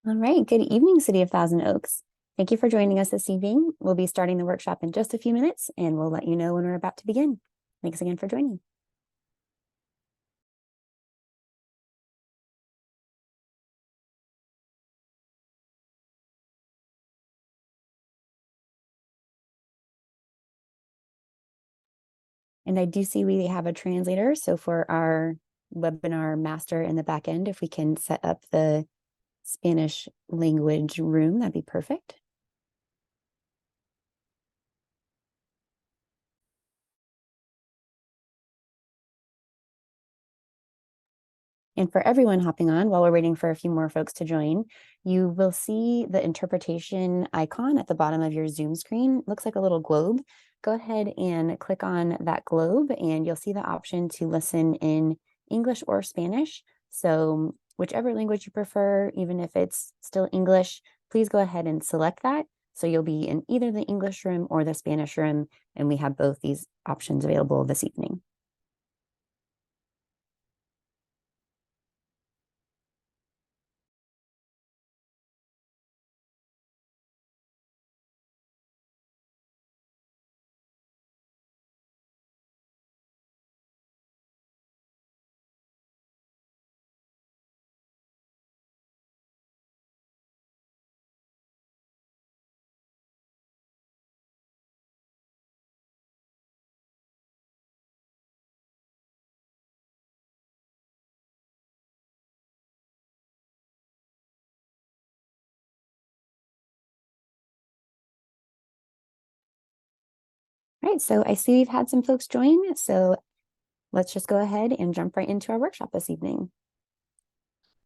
All right, good evening, City of Thousand Oaks. Thank you for joining us this evening. We'll be starting the workshop in just a few minutes, and we'll let you know when we're about to begin. Thanks again for joining. And I do see we have a translator, so for our webinar master in the back end, if we can set up the Spanish language room, that'd be perfect. And for everyone hopping on, while we're waiting for a few more folks to join, you will see the interpretation icon at the bottom of your Zoom screen. Looks like a little globe. Go ahead and click on that globe and you'll see the option to listen in English or Spanish. So whichever language you prefer, even if it's still English, please go ahead and select that. So you'll be in either the English room or the Spanish room, and we have both these options available this evening. All right, so I see we've had some folks join, so let's just go ahead and jump right into our workshop this evening.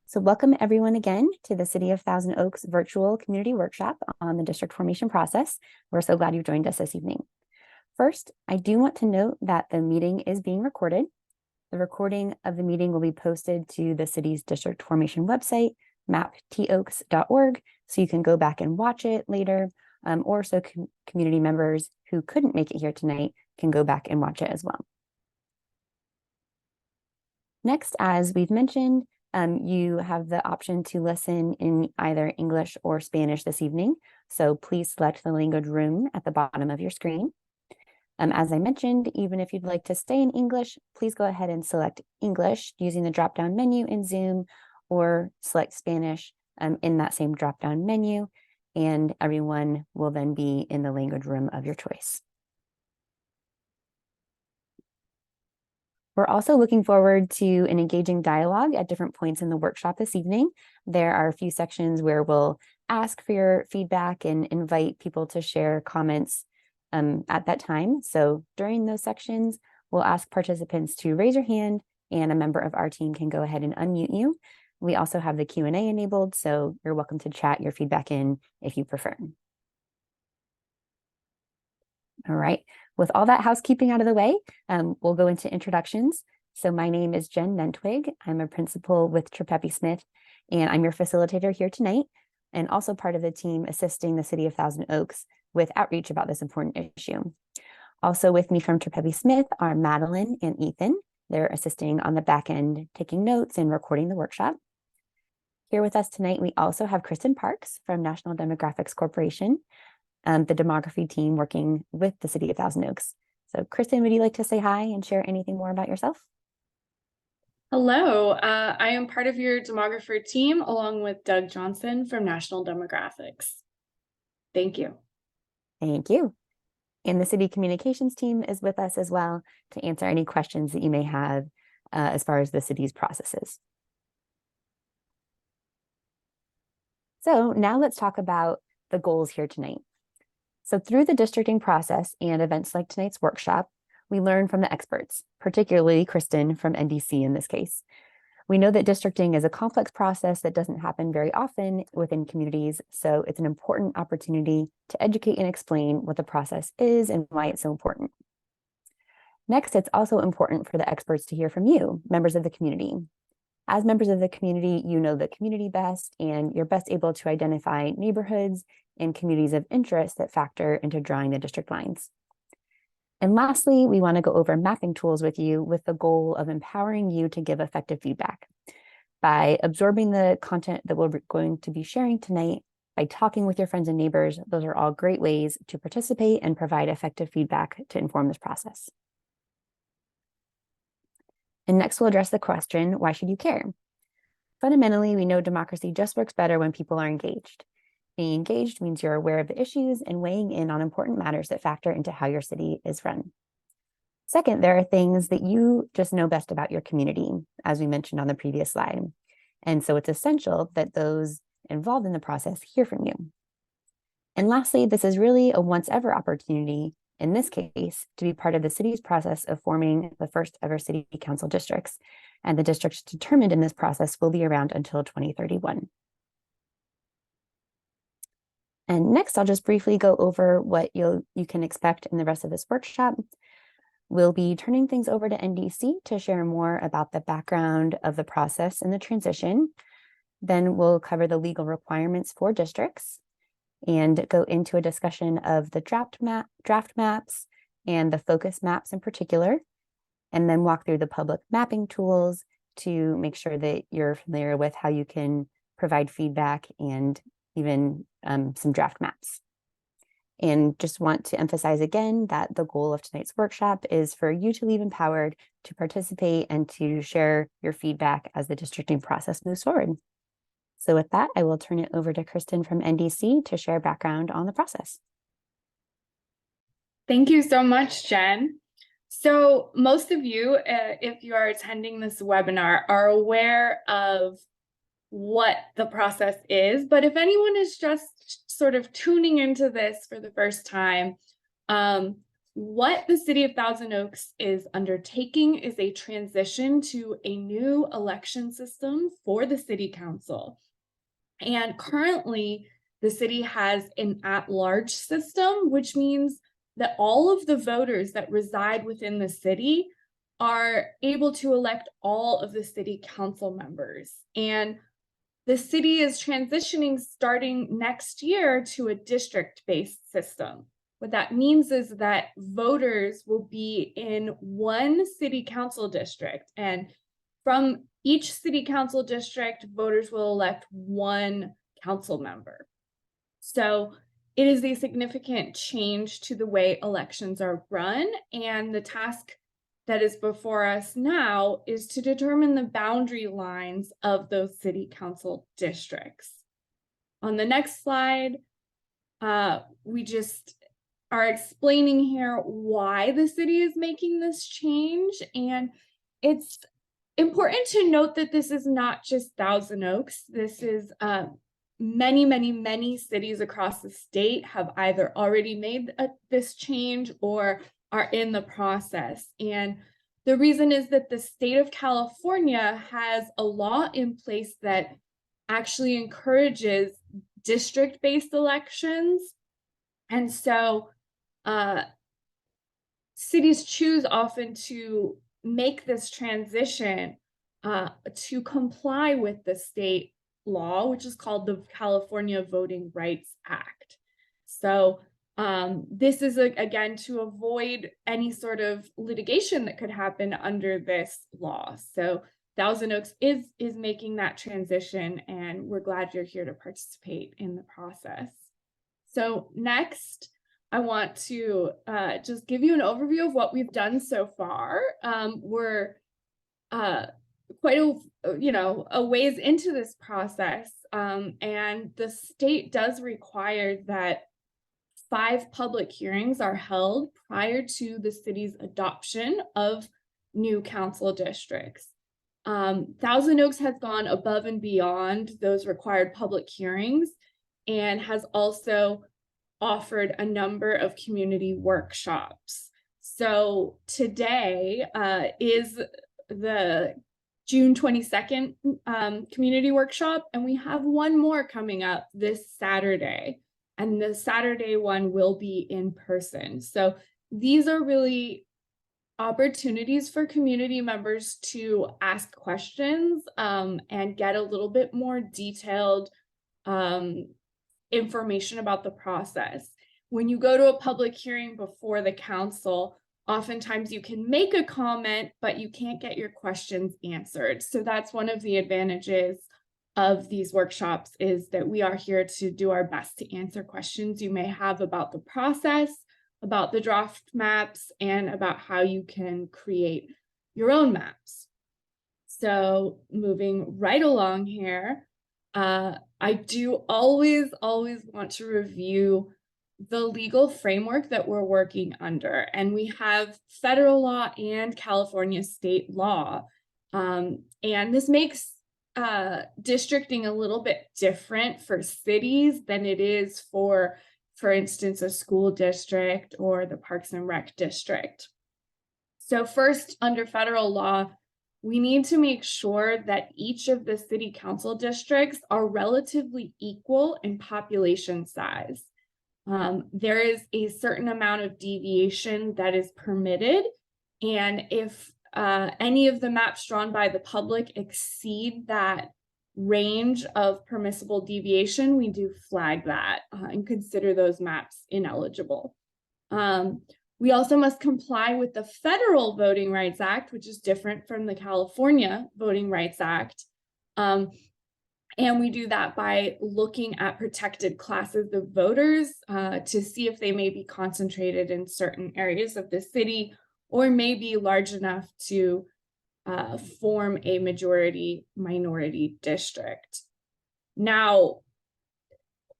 So welcome everyone again to the City of Thousand Oaks virtual community workshop on the district formation process. We're so glad you've joined us this evening. First, I do want to note that the meeting is being recorded. The recording of the meeting will be posted to the city's district formation website, maptoaks.org, so you can go back and watch it later, or so community members who couldn't make it here tonight can go back and watch it as well. Next, as we've mentioned, you have the option to listen in either English or Spanish this evening. So please select the language room at the bottom of your screen. As I mentioned, even if you'd like to stay in English, please go ahead and select English using the drop-down menu in Zoom, or select Spanish in that same drop-down menu, and everyone will then be in the language room of your choice. We're also looking forward to an engaging dialogue at different points in the workshop this evening. There are a few sections where we'll ask for your feedback and invite people to share comments at that time. So during those sections, we'll ask participants to raise your hand and a member of our team can go ahead and unmute you. We also have the Q&A enabled, so you're welcome to chat your feedback in if you prefer. All right, with all that housekeeping out of the way, we'll go into introductions. So my name is Jen Nentwig. I'm a principal with Trippepi Smith, and I'm your facilitator here tonight, and also part of the team assisting the City of Thousand Oaks with outreach about this important issue. Also with me from Trippepi Smith are Madeline and Ethan. They're assisting on the back end, taking notes and recording the workshop. Here with us tonight, we also have Kristen Parks from National Demographics Corporation, the demography team working with the City of Thousand Oaks. So Kristen, would you like to say hi and share anything more about yourself? Hello, I am part of your demographer team along with Doug Johnson from National Demographics. Thank you. Thank you. And the city communications team is with us as well to answer any questions that you may have as far as the city's processes. So now let's talk about the goals here tonight. So through the districting process and events like tonight's workshop, we learn from the experts, particularly Kristen from NDC in this case. We know that districting is a complex process that doesn't happen very often within communities, so it's an important opportunity to educate and explain what the process is and why it's so important. Next, it's also important for the experts to hear from you, members of the community. As members of the community, you know the community best, and you're best able to identify neighborhoods and communities of interest that factor into drawing the district lines. And lastly, we want to go over mapping tools with you with the goal of empowering you to give effective feedback. by absorbing the content that we're going to be sharing tonight, by talking with your friends and neighbors. Those are all great ways to participate and provide effective feedback to inform this process. And next, we'll address the question, why should you care? Fundamentally, we know democracy just works better when people are engaged. Being engaged means you're aware of the issues and weighing in on important matters that factor into how your city is run. Second, there are things that you just know best about your community, as we mentioned on the previous slide. And so it's essential that those involved in the process hear from you. And lastly, this is really a once-ever opportunity, in this case, to be part of the city's process of forming the first ever city council districts. And the districts determined in this process will be around until 2031. And next, I'll just briefly go over what you can expect in the rest of this workshop. We'll be turning things over to NDC to share more about the background of the process and the transition. Then we'll cover the legal requirements for districts and go into a discussion of the draft maps and the focus maps in particular, and then walk through the public mapping tools to make sure that you're familiar with how you can provide feedback and even some draft maps. And just want to emphasize again that the goal of tonight's workshop is for you to leave empowered to participate and to share your feedback as the districting process moves forward. So with that, I will turn it over to Kristen from NDC to share background on the process. Thank you so much, Jen. So most of you, if you are attending this webinar, are aware of what the process is, but if anyone is just sort of tuning into this for the first time, what the City of Thousand Oaks is undertaking is a transition to a new election system for the City Council. And currently, the city has an at-large system, which means that all of the voters that reside within the city are able to elect all of the city council members. And the city is transitioning starting next year to a district-based system. What that means is that voters will be in one city council district, and from each city council district, voters will elect one council member. So it is a significant change to the way elections are run, and the task that is before us now is to determine the boundary lines of those city council districts. On the next slide, we just are explaining here why the city is making this change. And it's important to note that this is not just Thousand Oaks. This is many cities across the state have either already made this change or are in the process. And the reason is that the state of California has a law in place that actually encourages district-based elections. And so cities choose often to make this transition to comply with the state law, which is called the California Voting Rights Act. So this is, again, to avoid any sort of litigation that could happen under this law. So Thousand Oaks is making that transition, and we're glad you're here to participate in the process. So next, I want to just give you an overview of what we've done so far. We're quite a ways into this process, and the state does require that 5 public hearings are held prior to the city's adoption of new council districts. Thousand Oaks has gone above and beyond those required public hearings and has also offered a number of community workshops. So today is the June 22nd community workshop, and we have one more coming up this Saturday, and the Saturday one will be in person. So these are really opportunities for community members to ask questions and get a little bit more detailed information about the process. When you go to a public hearing before the council, oftentimes you can make a comment, but you can't get your questions answered. So that's one of the advantages of these workshops, is that we are here to do our best to answer questions you may have about the process, about the draft maps, and about how you can create your own maps. So moving right along here, I do always want to review the legal framework that we're working under. And we have federal law and California state law. And this makes districting a little bit different for cities than it is for instance, a school district or the Parks and Rec district. So first, under federal law, we need to make sure that each of the city council districts are relatively equal in population size. There is a certain amount of deviation that is permitted, and if any of the maps drawn by the public exceed that range of permissible deviation, we do flag that and consider those maps ineligible. We also must comply with the Federal Voting Rights Act, which is different from the California Voting Rights Act. And we do that by looking at protected classes of voters to see if they may be concentrated in certain areas of the city or may be large enough to form a majority-minority district. Now,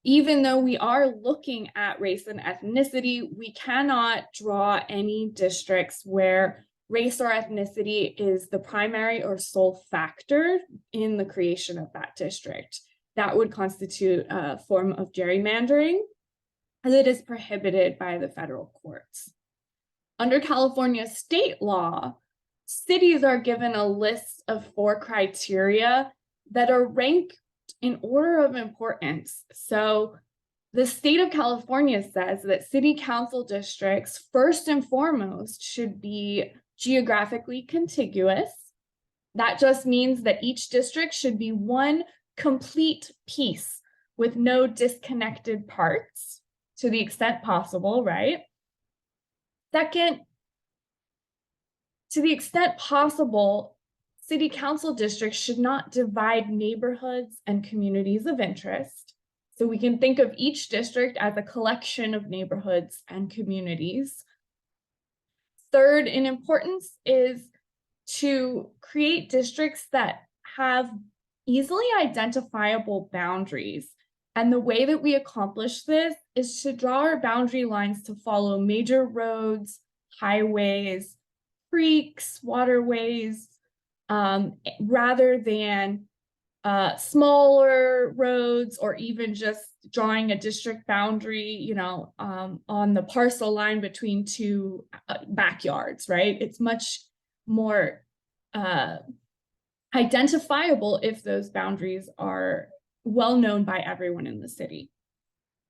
even though we are looking at race and ethnicity, we cannot draw any districts where race or ethnicity is the primary or sole factor in the creation of that district. That would constitute a form of gerrymandering that is prohibited by the federal courts. Under California state law, cities are given a list of 4 criteria that are ranked in order of importance. So the state of California says that city council districts, first and foremost, should be geographically contiguous. That just means that each district should be one complete piece with no disconnected parts to the extent possible, right? Second, to the extent possible, city council districts should not divide neighborhoods and communities of interest. So we can think of each district as a collection of neighborhoods and communities. Third in importance is to create districts that have easily identifiable boundaries. And the way that we accomplish this is to draw our boundary lines to follow major roads, highways, creeks, waterways, rather than smaller roads, or even just drawing a district boundary, on the parcel line between 2 backyards, right? It's much more identifiable if those boundaries are well known by everyone in the city.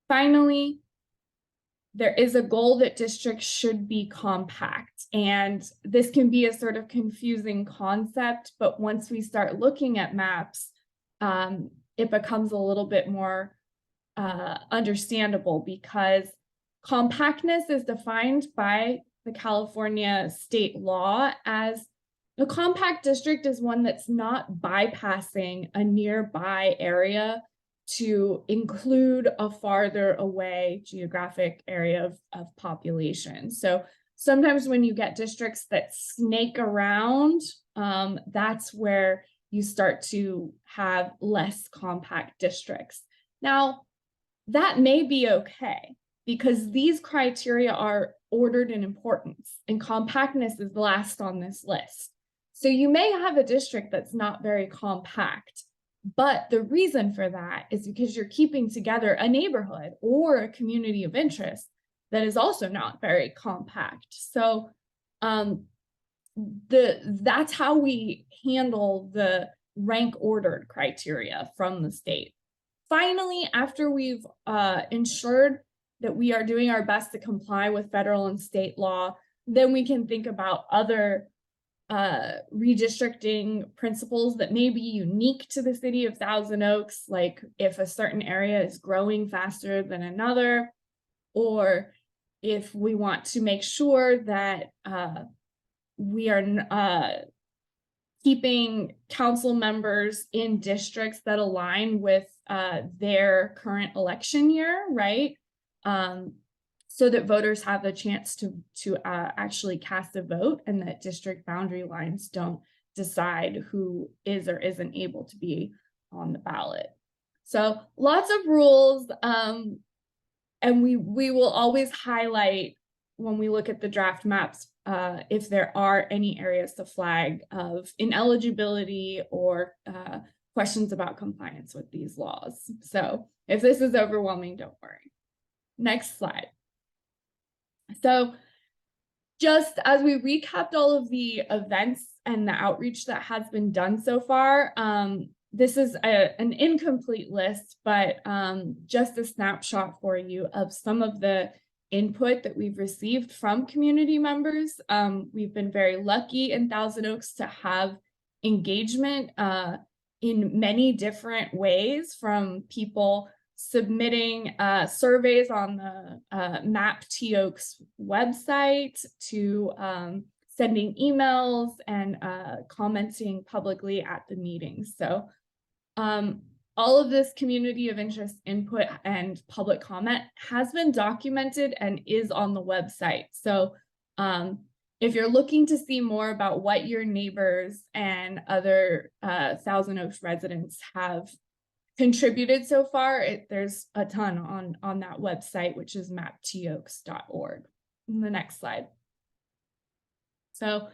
Finally, there is a goal that districts should be compact, and this can be a sort of confusing concept, but once we start looking at maps, it becomes a little bit more understandable, because compactness is defined by the California state law as a compact district is one that's not bypassing a nearby area to include a farther away geographic area of population. So sometimes when you get districts that snake around, that's where you start to have less compact districts. Now, that may be okay, because these criteria are ordered in importance, and compactness is last on this list. So you may have a district that's not very compact, but the reason for that is because you're keeping together a neighborhood or a community of interest that is also not very compact. So that's how we handle the rank ordered criteria from the state. Finally, after we've ensured that we are doing our best to comply with federal and state law, then we can think about other redistricting principles that may be unique to the city of Thousand Oaks, like if a certain area is growing faster than another, or if we want to make sure that we are keeping council members in districts that align with their current election year, right? So that voters have the chance to actually cast a vote, and that district boundary lines don't decide who is or isn't able to be on the ballot. So lots of rules, and we will always highlight when we look at the draft maps if there are any areas to flag of ineligibility or questions about compliance with these laws. So if this is overwhelming, don't worry. Next slide. So just as we recapped all of the events and the outreach that has been done so far, this is an incomplete list, but just a snapshot for you of some of the input that we've received from community members. We've been very lucky in Thousand Oaks to have engagement in many different ways, from people submitting surveys on the MAP T Oaks website to sending emails and commenting publicly at the meetings. So all of this community of interest input and public comment has been documented and is on the website. So if you're looking to see more about what your neighbors and other Thousand Oaks residents have contributed so far, there's a ton on that website, which is maptoaks.org. The next slide. So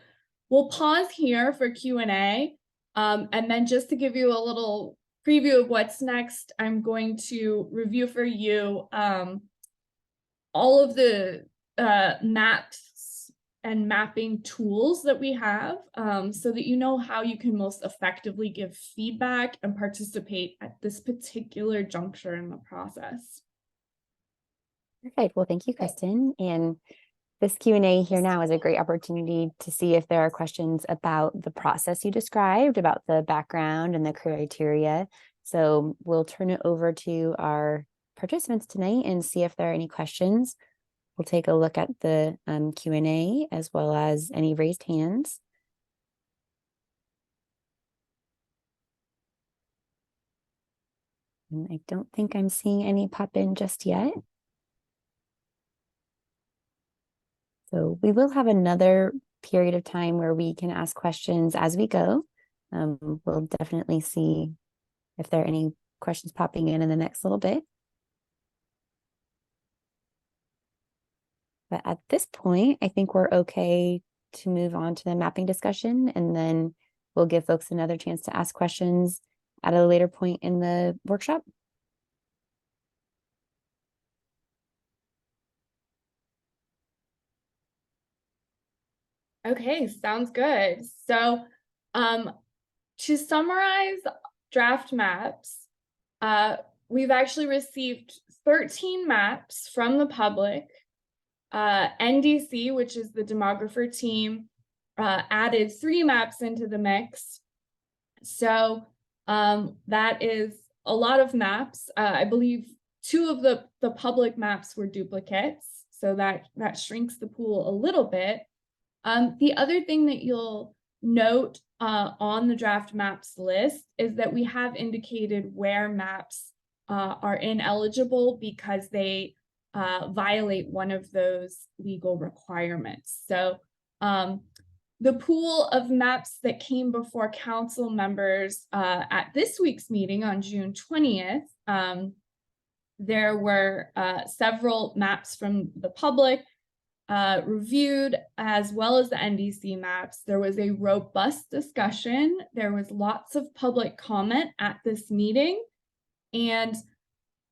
we'll pause here for Q&A, and then just to give you a little preview of what's next, I'm going to review for you all of the maps and mapping tools that we have, so that you know how you can most effectively give feedback and participate at this particular juncture in the process. Perfect. Well, thank you, Kristen. And this Q&A here now is a great opportunity to see if there are questions about the process you described, about the background and the criteria. So we'll turn it over to our participants tonight and see if there are any questions. We'll take a look at the Q&A as well as any raised hands. And I don't think I'm seeing any pop in just yet. So we will have another period of time where we can ask questions as we go. We'll definitely see if there are any questions popping in the next little bit. But at this point, I think we're okay to move on to the mapping discussion, and then we'll give folks another chance to ask questions at a later point in the workshop. Okay, sounds good. So to summarize draft maps, we've actually received 13 maps from the public. NDC, which is the demographer team, added 3 maps into the mix. So that is a lot of maps. I believe 2 of the public maps were duplicates, so that shrinks the pool a little bit. The other thing that you'll note on the draft maps list is that we have indicated where maps are ineligible because they violate one of those legal requirements. So the pool of maps that came before council members at this week's meeting on June 20th, there were several maps from the public reviewed, as well as the NDC maps. There was a robust discussion. There was lots of public comment at this meeting, and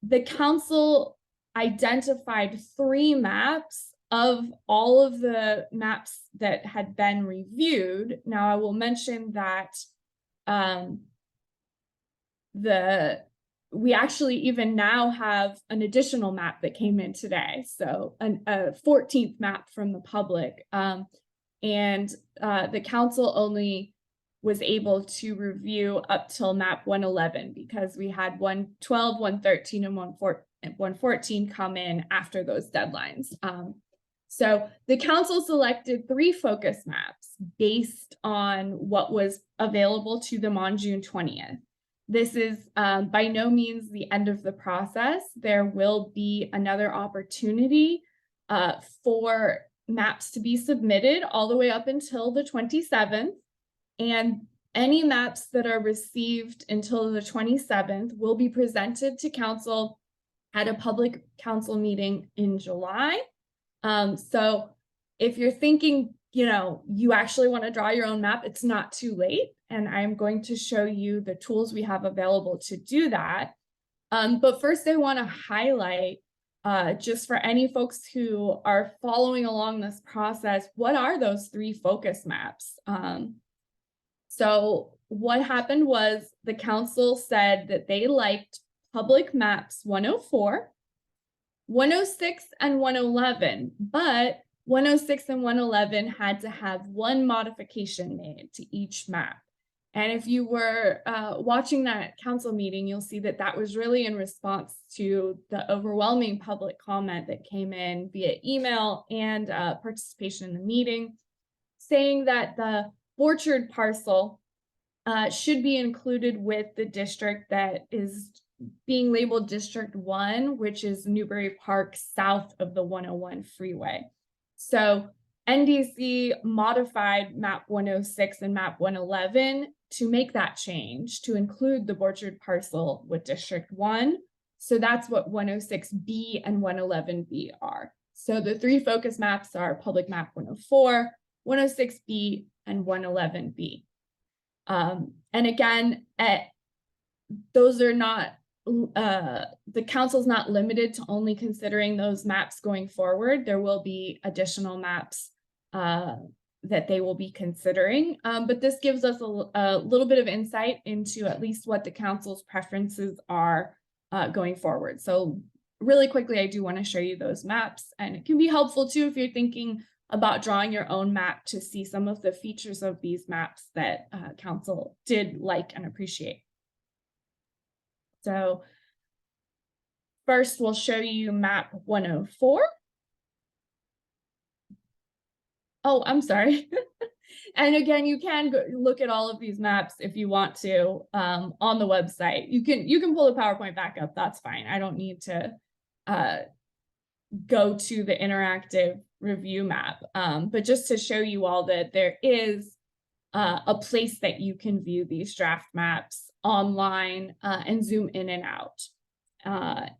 the council identified 3 maps of all of the maps that had been reviewed. Now, I will mention that we actually even now have an additional map that came in today. So a 14th map from the public. And the council only was able to review up till map 111 because we had 112, 113, and 114 come in after those deadlines. So the council selected 3 focus maps based on what was available to them on June 20th. This is by no means the end of the process. There will be another opportunity for maps to be submitted all the way up until the 27th. And any maps that are received until the 27th will be presented to council at a public council meeting in July. So if you're thinking, you actually want to draw your own map, it's not too late. And I'm going to show you the tools we have available to do that. But first I want to highlight, just for any folks who are following along this process, what are those 3 focus maps? So what happened was the council said that they liked Public Maps 104, 106 and 111, but 106 and 111 had to have one modification made to each map. And if you were watching that council meeting, you'll see that that was really in response to the overwhelming public comment that came in via email and participation in the meeting, saying that the orchard parcel should be included with the district that is being labeled District 1, which is Newbury Park south of the 101 freeway. So NDC modified map 106 and map 111 to make that change to include the orchard parcel with District 1. So that's what 106B and 111B are. So the 3 focus maps are Public Map 104, 106B, and 111B. And again, those are not, the council's not limited to only considering those maps going forward. There will be additional maps that they will be considering, but this gives us a little bit of insight into at least what the council's preferences are going forward. So really quickly, I do want to show you those maps, and it can be helpful too if you're thinking about drawing your own map to see some of the features of these maps that council did like and appreciate. So first, we'll show you map 104. Oh, I'm sorry. And again, you can go look at all of these maps if you want to on the website. You can pull the PowerPoint back up. That's fine. I don't need to go to the interactive review map, but just to show you all that there is a place that you can view these draft maps online and zoom in and out.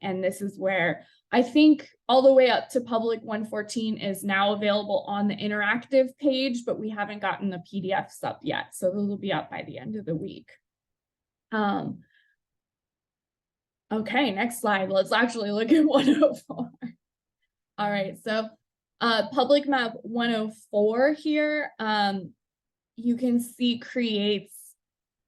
And this is where I think all the way up to Public 114 is now available on the interactive page, but we haven't gotten the PDFs up yet. So those will be up by the end of the week. Okay, next slide. Let's actually look at 104. All right, so Public Map 104 here, you can see creates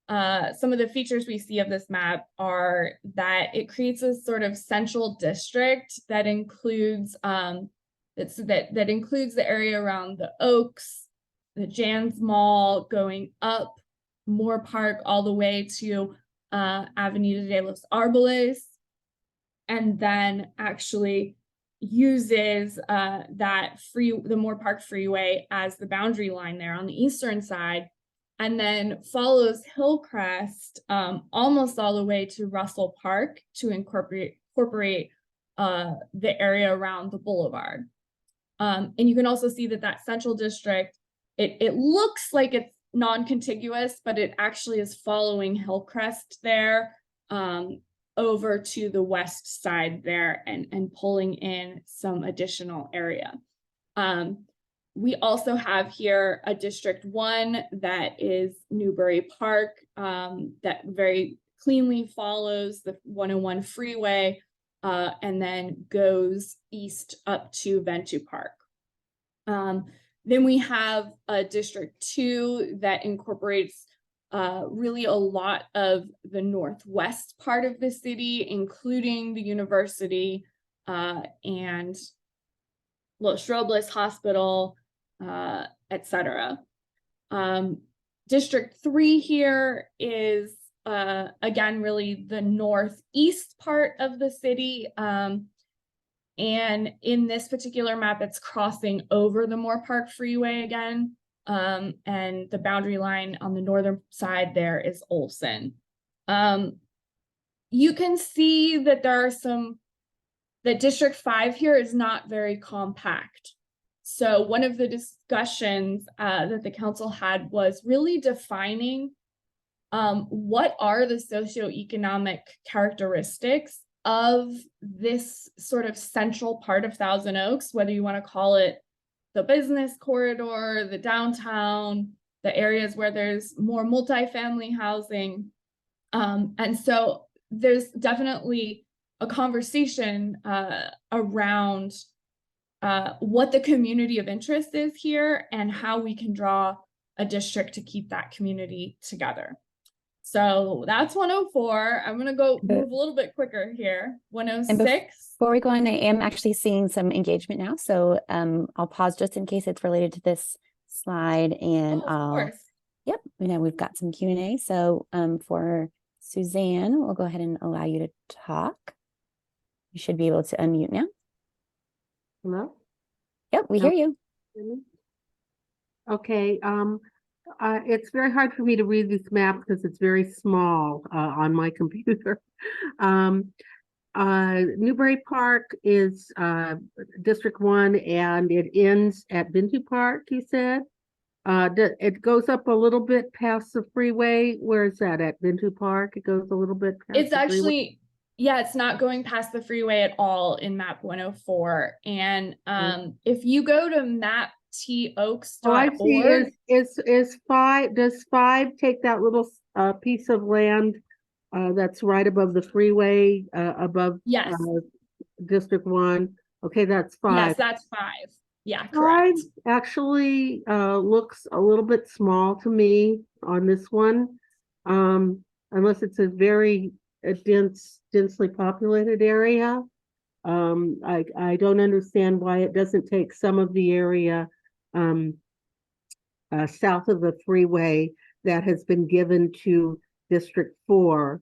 some of the features we see of this map are that it creates a sort of central district that includes that includes the area around the Oaks, the Jan's Mall, going up Moore Park all the way to Avenida de los Árboles, and then actually uses the Moore Park Freeway as the boundary line there on the eastern side, and then follows Hillcrest almost all the way to Russell Park to incorporate the area around the boulevard. And you can also see that central district, it looks like it's non-contiguous, but it actually is following Hillcrest there over to the west side there and pulling in some additional area. We also have here a District 1 that is Newbury Park that very cleanly follows the 101 freeway and then goes east up to Venture Park. Then we have a District 2 that incorporates really a lot of the northwest part of the city, including the university and Los Robles Hospital, etc. District 3 here is again really the northeast part of the city, And in this particular map, it's crossing over the Moore Park Freeway again. And the boundary line on the northern side there is Olson. You can see that there are that District 5 here is not very compact. So one of the discussions that the council had was really defining what are the socioeconomic characteristics of this sort of central part of Thousand Oaks, whether you want to call it the business corridor, the downtown, the areas where there's more multifamily housing. And so there's definitely a conversation around what the community of interest is here and how we can draw a district to keep that community together. So that's 104. I'm gonna go move a little bit quicker here. 106. Before we go on, I am actually seeing some engagement now. So I'll pause just in case it's related to this slide, and Of course. Yep, we've got some Q&A. So for Suzanne, we'll go ahead and allow you to talk. You should be able to unmute now. Hello? Yep, we hear you. Okay, it's very hard for me to read this map because it's very small on my computer. Newbury Park is District 1 and it ends at Bintu Park, you said? It goes up a little bit past the freeway. Where is that, at Bintu Park? It goes a little bit past It's the freeway? actually, yeah, it's not going past the freeway at all in map 104. And if you go to maptoaks.org. Oh, I see. Is 5, does 5 take that little piece of land that's right above the freeway, above Yes. District 1? Okay, that's 5. Yes, that's 5. Yeah, correct. 5 actually looks a little bit small to me on this one, unless it's a very densely populated area. I don't understand why it doesn't take some of the area south of the freeway that has been given to District 4.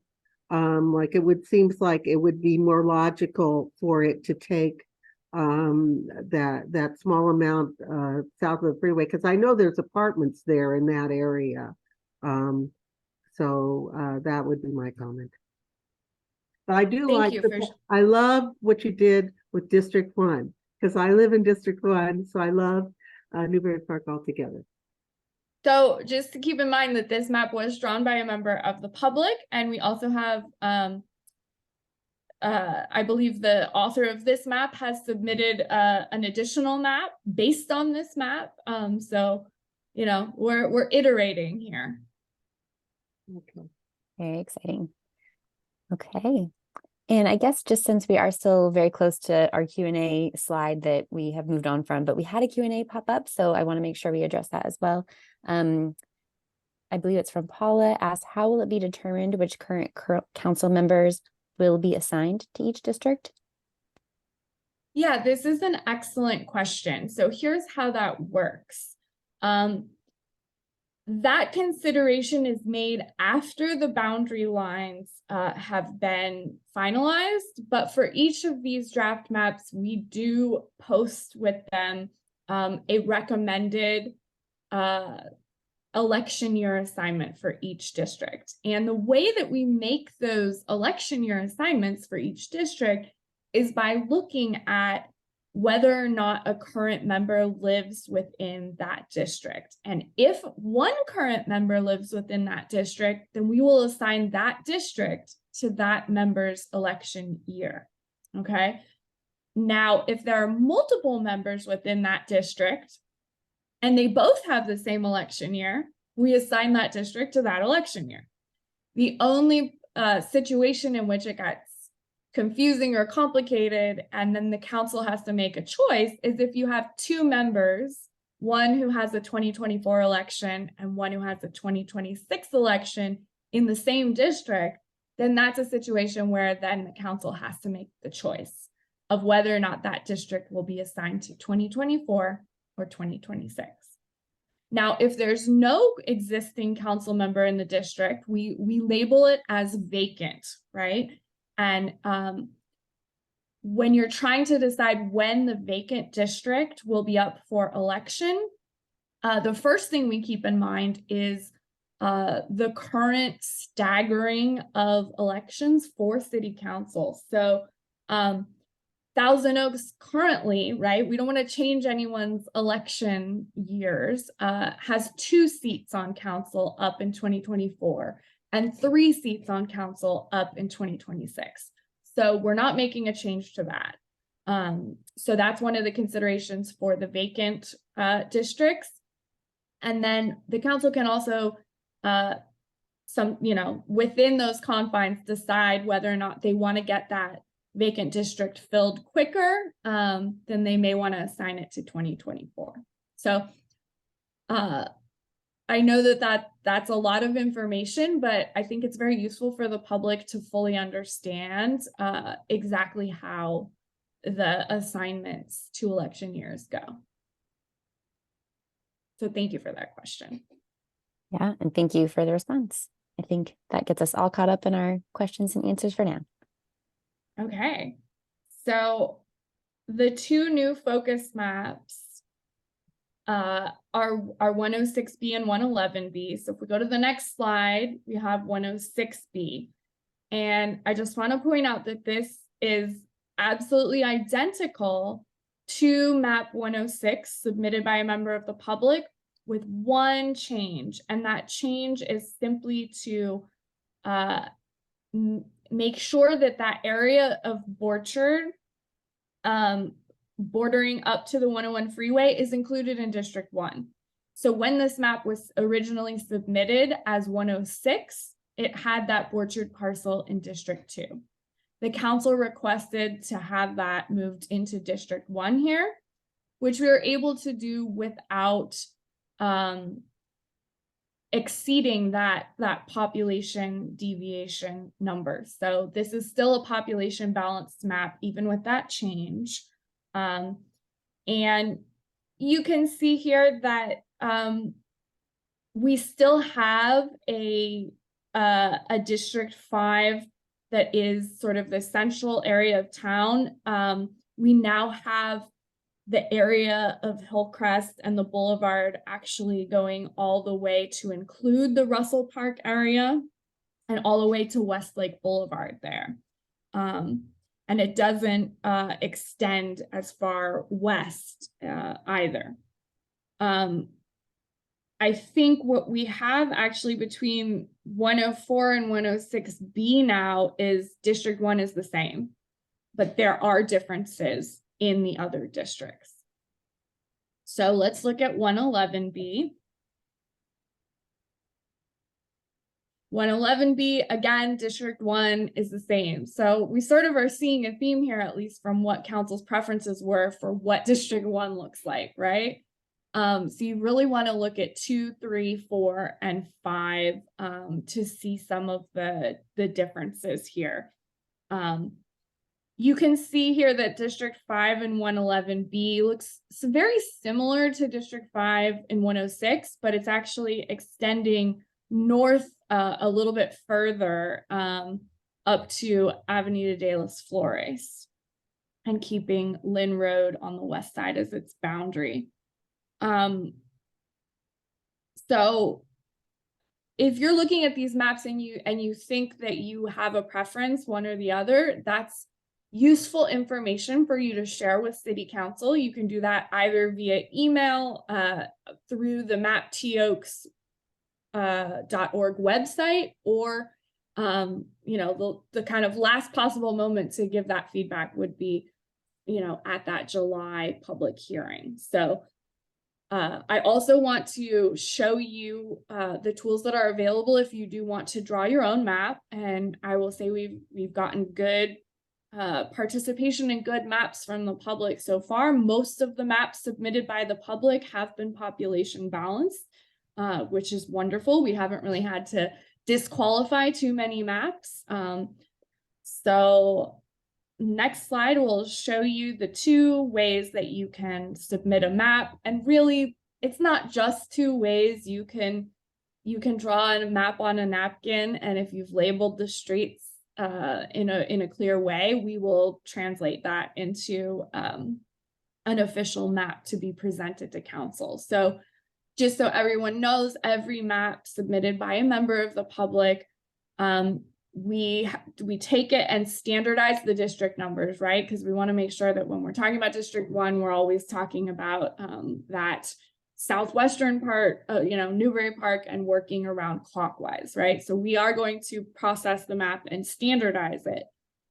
Like seems like it would be more logical for it to take that small amount south of the freeway, because I know there's apartments there in that area. So that would be my comment. But I do I love what you did with District 1, because I live in District 1, so I love Newbury Park altogether. So just to keep in mind that this map was drawn by a member of the public, and we also have, I believe the author of this map has submitted an additional map based on this map. So, we're iterating here. Okay. Very exciting. Okay. And I guess just since we are still very close to our Q&A slide that we have moved on from, but we had a Q&A pop up, so I want to make sure we address that as well. I believe it's from Paula, asked, how will it be determined which current council members will be assigned to each district? Yeah, this is an excellent question. So here's how that works. That consideration is made after the boundary lines have been finalized, but for each of these draft maps, we do post with them a recommended election year assignment for each district. And the way that we make those election year assignments for each district is by looking at whether or not a current member lives within that district. And if one current member lives within that district, then we will assign that district to that member's election year. Okay. Now, if there are multiple members within that district and they both have the same election year, we assign that district to that election year. The only situation in which it gets confusing or complicated, and then the council has to make a choice, is if you have two members, one who has a 2024 election and one who has a 2026 election in the same district, then that's a situation where then the council has to make the choice of whether or not that district will be assigned to 2024 or 2026. Now, if there's no existing council member in the district, we label it as vacant, right? And when you're trying to decide when the vacant district will be up for election, the first thing we keep in mind is the current staggering of elections for city council. So Thousand Oaks currently, right, we don't want to change anyone's election years, has 2 seats on council up in 2024 and 3 seats on council up in 2026. So we're not making a change to that. So that's one of the considerations for the vacant districts. And then the council can also, within those confines, decide whether or not they want to get that vacant district filled quicker, then they may want to assign it to 2024. So I know that's a lot of information, but I think it's very useful for the public to fully understand exactly how the assignments to election years go. So thank you for that question. Yeah, and thank you for the response. I think that gets us all caught up in our questions and answers for now. Okay, so the 2 new focus maps are 106B and 111B. So if we go to the next slide, we have 106B. And I just want to point out that this is absolutely identical to map 106 submitted by a member of the public, with one change. And that change is simply to make sure that that area of Borchard bordering up to the 101 freeway is included in District 1. So when this map was originally submitted as 106, it had that Borchard parcel in District 2. The council requested to have that moved into District 1 here, which we were able to do without exceeding that population deviation number. So this is still a population balanced map, even with that change. And you can see here that we still have a District 5 that is sort of the central area of town. We now have the area of Hillcrest and the Boulevard actually going all the way to include the Russell Park area and all the way to Westlake Boulevard there. And it doesn't extend as far west either. I think what we have actually between 104 and 106B now is District 1 is the same, but there are differences in the other districts. So let's look at 111B. 111B, again, District 1 is the same. So we sort of are seeing a theme here, at least from what council's preferences were for what District 1 looks like, right? So you really want to look at 2, 3, 4, and 5 to see some of the differences here. You can see here that District 5 and 111B looks very similar to District 5 and 106, but it's actually extending north a little bit further up to Avenida de las Flores and keeping Lynn Road on the west side as its boundary. So if you're looking at these maps and you think that you have a preference, one or the other, that's useful information for you to share with City Council. You can do that either via email through the maptoaks.org website, or the kind of last possible moment to give that feedback would be at that July public hearing. So I also want to show you the tools that are available if you do want to draw your own map. And I will say we've gotten good participation and good maps from the public so far. Most of the maps submitted by the public have been population balanced, which is wonderful. We haven't really had to disqualify too many maps. So next slide will show you the 2 ways that you can submit a map. And really, it's not just 2 ways. You can draw a map on a napkin, and if you've labeled the streets in a clear way, we will translate that into an official map to be presented to council. So just so everyone knows, every map submitted by a member of the public, we take it and standardize the district numbers, right? Because we want to make sure that when we're talking about District 1, we're always talking about that southwestern part, Newbury Park, and working around clockwise, right? So we are going to process the map and standardize it.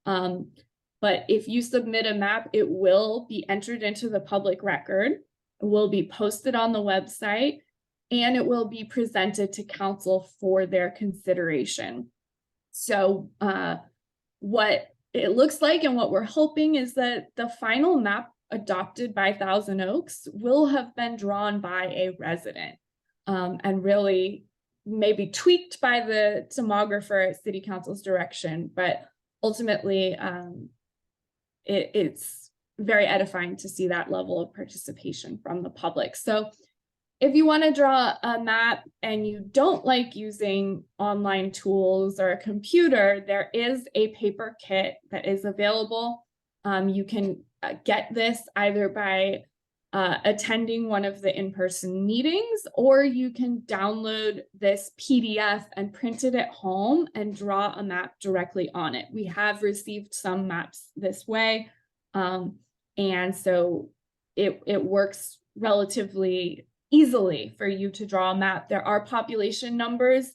But if you submit a map, it will be entered into the public record, it will be posted on the website, and it will be presented to council for their consideration. So what it looks like and what we're hoping is that the final map adopted by Thousand Oaks will have been drawn by a resident and really maybe tweaked by the tomographer at City Council's direction, but ultimately it's very edifying to see that level of participation from the public. So if you want to draw a map and you don't like using online tools or a computer, there is a paper kit that is available. You can get this either by attending one of the in-person meetings, or you can download this PDF and print it at home and draw a map directly on it. We have received some maps this way, and so it works relatively easily for you to draw a map. There are population numbers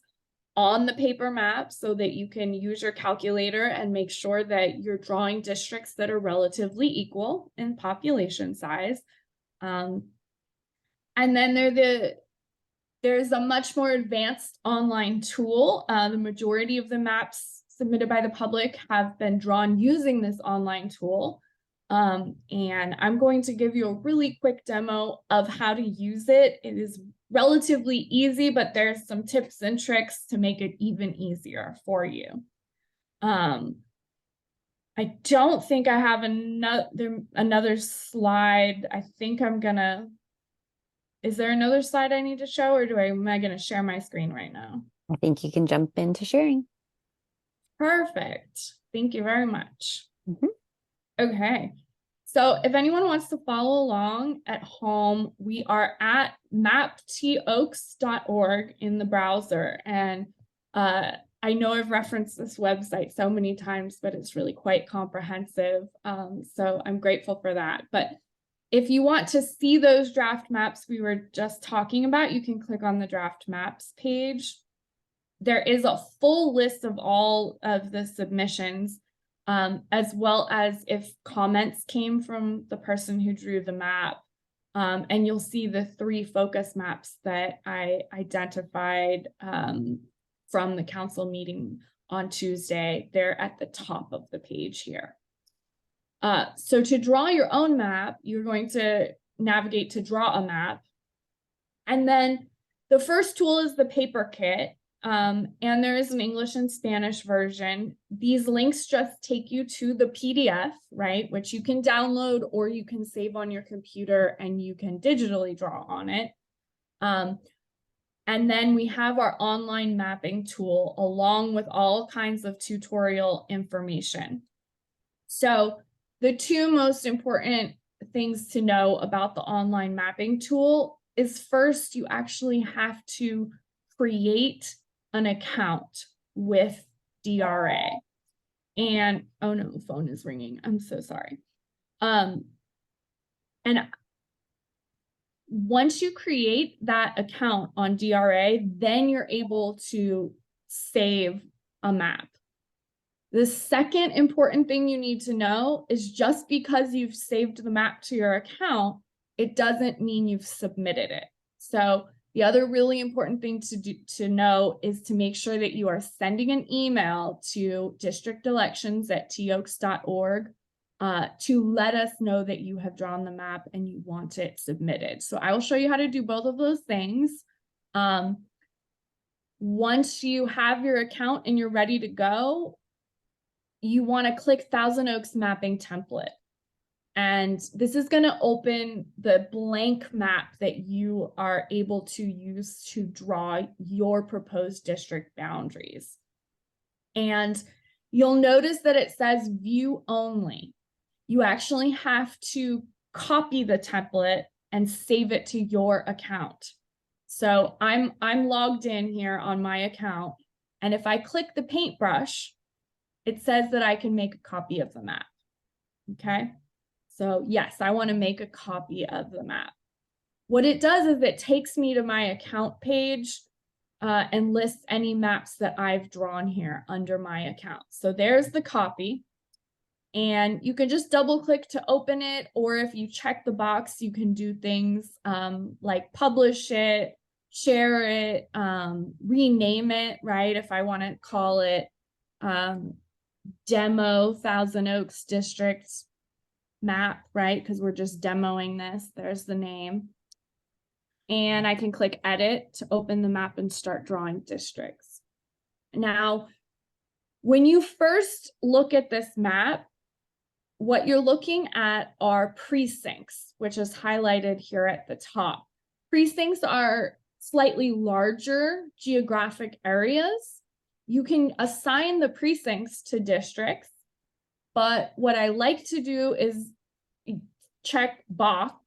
on the paper map so that you can use your calculator and make sure that you're drawing districts that are relatively equal in population size. And then there's a much more advanced online tool. The majority of the maps submitted by the public have been drawn using this online tool. And I'm going to give you a really quick demo of how to use it. It is relatively easy, but there's some tips and tricks to make it even easier for you. I don't think I have another slide. I think is there another slide I need to show, or am I gonna share my screen right now? I think you can jump into sharing. Perfect. Thank you very much. Mhm. Okay. So if anyone wants to follow along at home, we are at maptoaks.org in the browser. And I know I've referenced this website so many times, but it's really quite comprehensive. So I'm grateful for that. But if you want to see those draft maps we were just talking about, you can click on the draft maps page. There is a full list of all of the submissions, as well as if comments came from the person who drew the map. And you'll see the 3 focus maps that I identified from the council meeting on Tuesday. They're at the top of the page here. So to draw your own map, you're going to navigate to draw a map. And then the first tool is the paper kit. And there is an English and Spanish version. These links just take you to the PDF, right? Which you can download or you can save on your computer and you can digitally draw on it. And then we have our online mapping tool along with all kinds of tutorial information. So the 2 most important things to know about the online mapping tool is, first, you actually have to create an account with DRA. And oh no, the phone is ringing. I'm so sorry. And once you create that account on DRA, then you're able to save a map. The second important thing you need to know is, just because you've saved the map to your account, it doesn't mean you've submitted it. So the other really important thing to know is to make sure that you are sending an email to districtelections@toaks.org to let us know that you have drawn the map and you want it submitted. So I will show you how to do both of those things. Once you have your account and you're ready to go, you want to click Thousand Oaks mapping template. And this is going to open the blank map that you are able to use to draw your proposed district boundaries. And you'll notice that it says view only. You actually have to copy the template and save it to your account. So I'm logged in here on my account, and if I click the paintbrush, it says that I can make a copy of the map. Okay, so yes, I want to make a copy of the map. What it does is it takes me to my account page and lists any maps that I've drawn here under my account. So there's the copy. And you can just double click to open it, or if you check the box, you can do things like publish it, share it, rename it, right? If I want to call it demo Thousand Oaks District map, right? Because we're just demoing this. There's the name. And I can click edit to open the map and start drawing districts. Now, when you first look at this map, what you're looking at are precincts, which is highlighted here at the top. Precincts are slightly larger geographic areas. You can assign the precincts to districts, but what I like to do is check block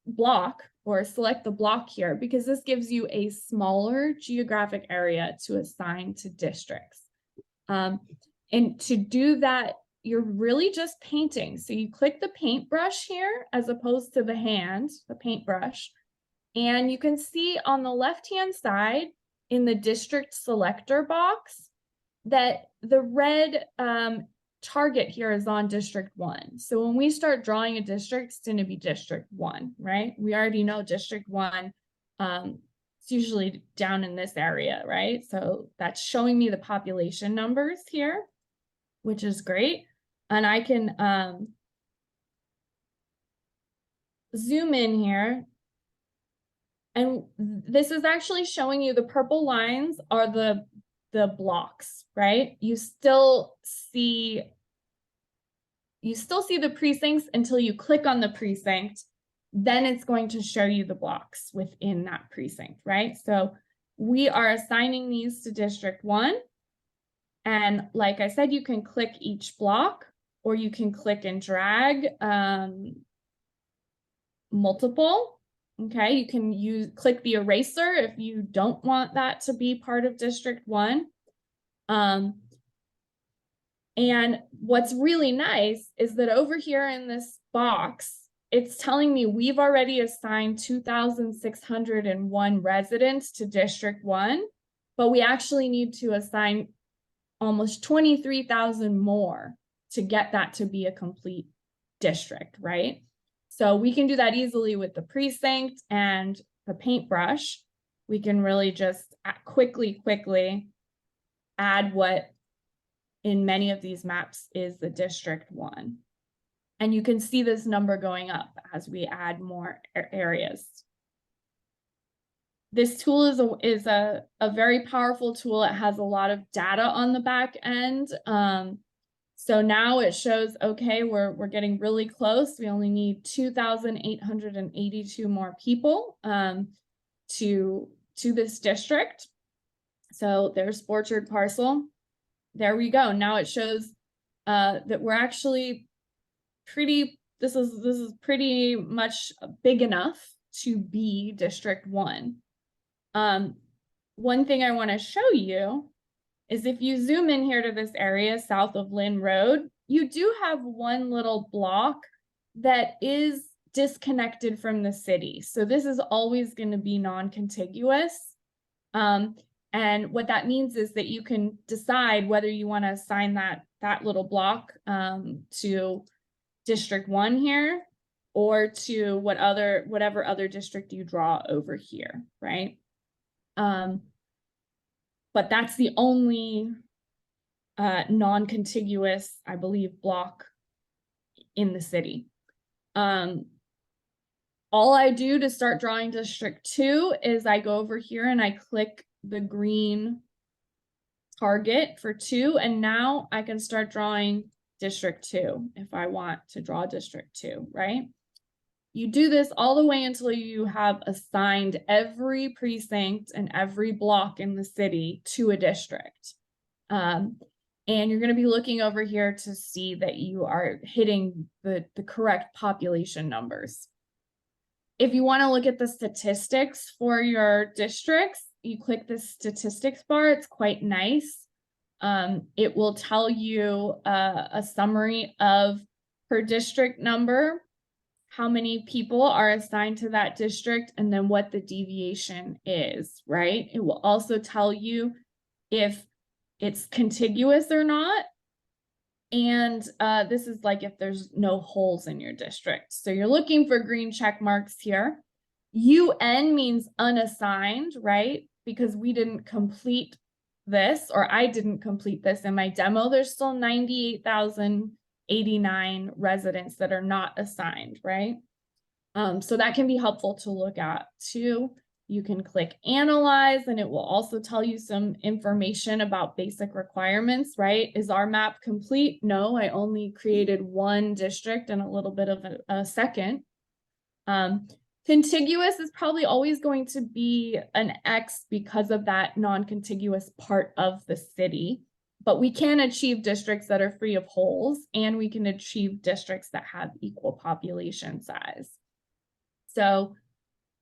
or select the block here, because this gives you a smaller geographic area to assign to districts. And to do that, you're really just painting. So you click the paintbrush here as opposed to the hand, the paintbrush. And you can see on the left-hand side in the district selector box that the red target here is on District 1. So when we start drawing a district, it's going to be District 1, right? We already know District 1, it's usually down in this area, right? So that's showing me the population numbers here, which is great. And I can zoom in here. And this is actually showing you the purple lines are the blocks, right? You still see the precincts until you click on the precinct. Then it's going to show you the blocks within that precinct, right? So we are assigning these to District 1. And like I said, you can click each block, or you can click and drag multiple. Okay, you can click the eraser if you don't want that to be part of District 1. And what's really nice is that over here in this box, it's telling me we've already assigned 2,601 residents to District 1, but we actually need to assign almost 23,000 more to get that to be a complete district, right? So we can do that easily with the precinct and the paintbrush. We can really just quickly add what in many of these maps is the District 1. And you can see this number going up as we add more areas. This tool is a very powerful tool. It has a lot of data on the back end. So now it shows, okay, we're getting really close. We only need 2,882 more people to this district. So there's Orchard parcel. There we go. Now it shows that we're actually this is pretty much big enough to be District 1. One thing I want to show you is if you zoom in here to this area south of Lynn Road, you do have one little block that is disconnected from the city. So this is always going to be non-contiguous. And what that means is that you can decide whether you want to assign that little block to District 1 here, or to whatever other district you draw over here, right? But that's the only non-contiguous, I believe, block in the city. All I do to start drawing District 2 is I go over here and I click the green target for 2, and now I can start drawing District 2 if I want to draw District 2, right? You do this all the way until you have assigned every precinct and every block in the city to a district. And you're going to be looking over here to see that you are hitting the correct population numbers. If you want to look at the statistics for your districts, you click the statistics bar. It's quite nice. It will tell you a summary of per district number, how many people are assigned to that district, and then what the deviation is, right? It will also tell you if it's contiguous or not. And this is like if there's no holes in your district. So you're looking for green check marks here. UN means unassigned, right? Because we didn't complete this, or I didn't complete this in my demo. There's still 98,089 residents that are not assigned, right? So that can be helpful to look at too. You can click analyze, and it will also tell you some information about basic requirements, right? Is our map complete? No, I only created one district and a little bit of a second. Contiguous is probably always going to be an X because of that non-contiguous part of the city. But we can achieve districts that are free of holes, and we can achieve districts that have equal population size. So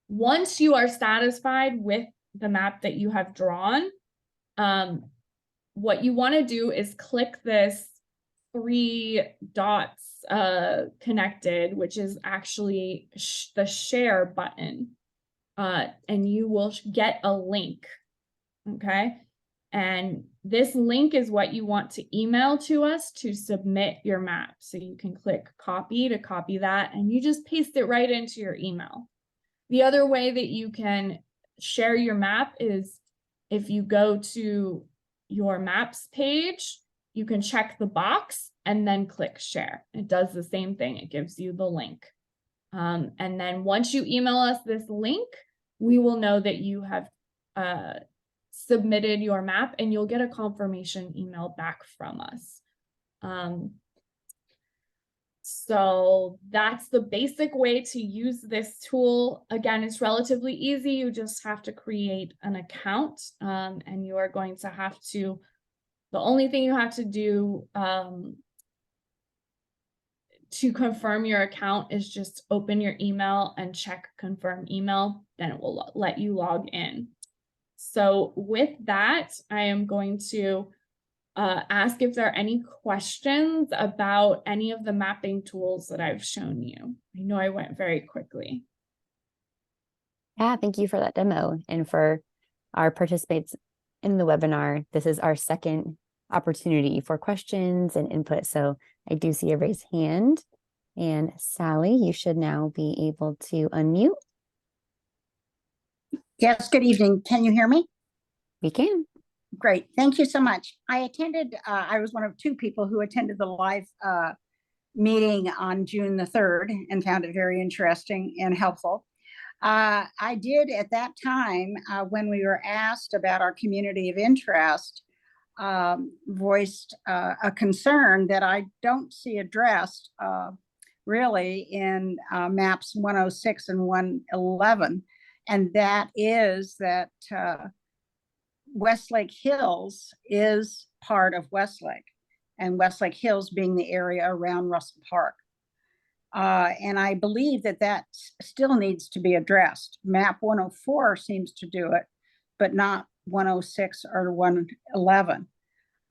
once you are satisfied with the map that you have drawn, what you want to do is click this 3 dots connected, which is actually the share button, and you will get a link. Okay. And this link is what you want to email to us to submit your map. So you can click copy to copy that, and you just paste it right into your email. The other way that you can share your map is if you go to your maps page, you can check the box and then click share. It does the same thing. It gives you the link. And then once you email us this link, we will know that you have submitted your map, and you'll get a confirmation email back from us. So that's the basic way to use this tool. Again, it's relatively easy. You just have to create an account, and you are going to have to, the only thing you have to do to confirm your account is just open your email and check confirm email, then it will let you log in. So with that, I am going to ask if there are any questions about any of the mapping tools that I've shown you. I know I went very quickly. Yeah, thank you for that demo. And for our participants in the webinar, this is our second opportunity for questions and input. So I do see a raised hand. And Sally, you should now be able to unmute. Yes, good evening. Can you hear me? We can. Great. Thank you so much. I was one of 2 people who attended the live meeting on June the 3rd and found it very interesting and helpful. I did at that time, when we were asked about our community of interest, voiced a concern that I don't see addressed really in maps 106 and 111. And that is that Westlake Hills is part of Westlake, and Westlake Hills being the area around Russell Park. And I believe that that still needs to be addressed. Map 104 seems to do it, but not 106 or 111.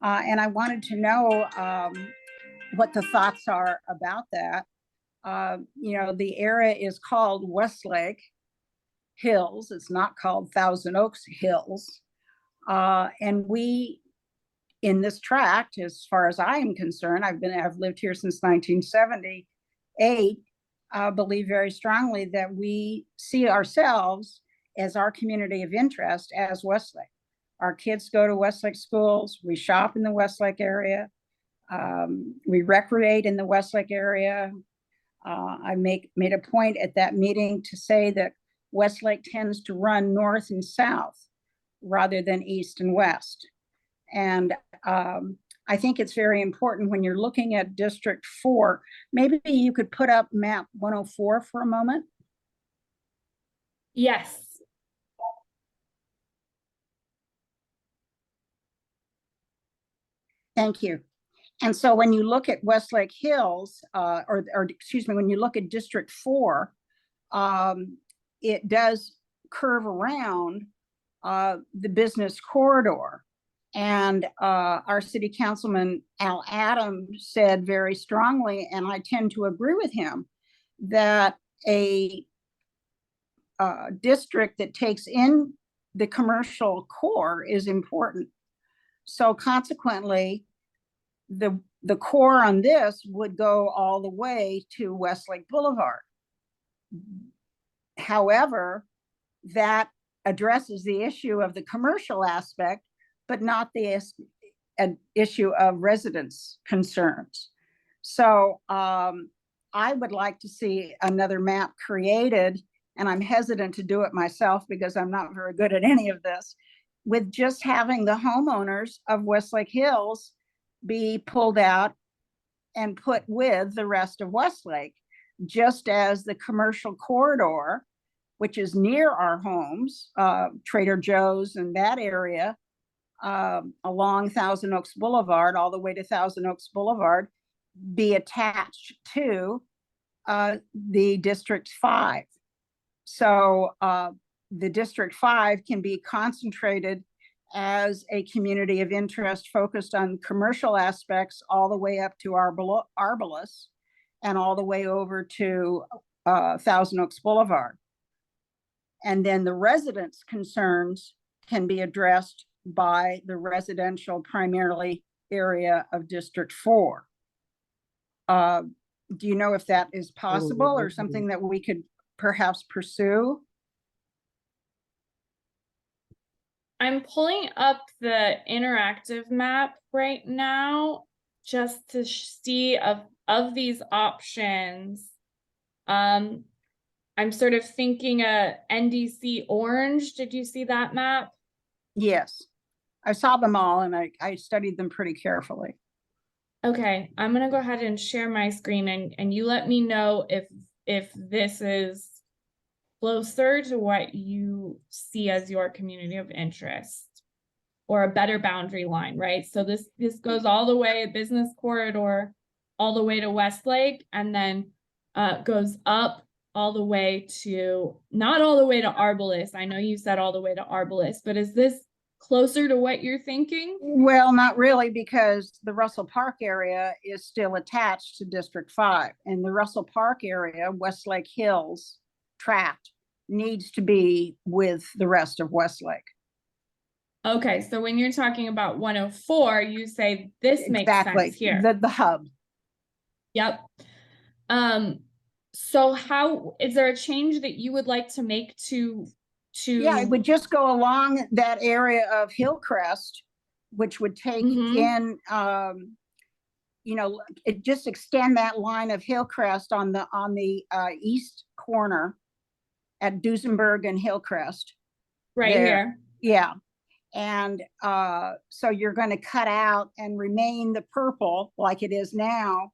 And I wanted to know what the thoughts are about that. You know, the area is called Westlake Hills. It's not called Thousand Oaks Hills. And we, in this tract, as far as I am concerned, I've lived here since 1978, believe very strongly that we see ourselves as our community of interest as Westlake. Our kids go to Westlake schools, we shop in the Westlake area, we recreate in the Westlake area. I made a point at that meeting to say that Westlake tends to run north and south rather than east and west. And I think it's very important when you're looking at District 4, maybe you could put up map 104 for a moment. Yes. Thank you. And so when you look at Westlake Hills, or excuse me, when you look at District 4, it does curve around the business corridor. And our city councilman, Al Adams, said very strongly, and I tend to agree with him, that a district that takes in the commercial core is important. So consequently, the core on this would go all the way to Westlake Boulevard. However, that addresses the issue of the commercial aspect, but not the issue of residents' concerns. So I would like to see another map created, and I'm hesitant to do it myself because I'm not very good at any of this, with just having the homeowners of Westlake Hills be pulled out and put with the rest of Westlake, just as the commercial corridor, which is near our homes, Trader Joe's and that area, along Thousand Oaks Boulevard, all the way to Thousand Oaks Boulevard, be attached to the District 5. So the District 5 can be concentrated as a community of interest focused on commercial aspects all the way up to Arbalest and all the way over to Thousand Oaks Boulevard. And then the residents' concerns can be addressed by the residential primarily area of District 4. Do you know if that is possible or something that we could perhaps pursue? I'm pulling up the interactive map right now just to see of these options. I'm sort of thinking NDC orange. Did you see that map? Yes, I saw them all and I studied them pretty carefully. Okay, I'm gonna go ahead and share my screen and you let me know if this is closer to what you see as your community of interest or a better boundary line, right? So this goes all the way, business corridor, all the way to Westlake, and then goes up all the way to, not all the way to Arbalest. I know you said all the way to Arbalest, but is this closer to what you're thinking? Well, not really, because the Russell Park area is still attached to District 5. And the Russell Park area, Westlake Hills tract, needs to be with the rest of Westlake. Okay, so when you're talking about 104, you say this makes sense here. The hub. Yep. So how, is there a change that you would like to make to Yeah, it would just go along that area of Hillcrest, which would take in, you know, it just extend that line of Hillcrest on the east corner at Duesenberg and Hillcrest. right there. here? Yeah. And so you're going to cut out and remain the purple like it is now.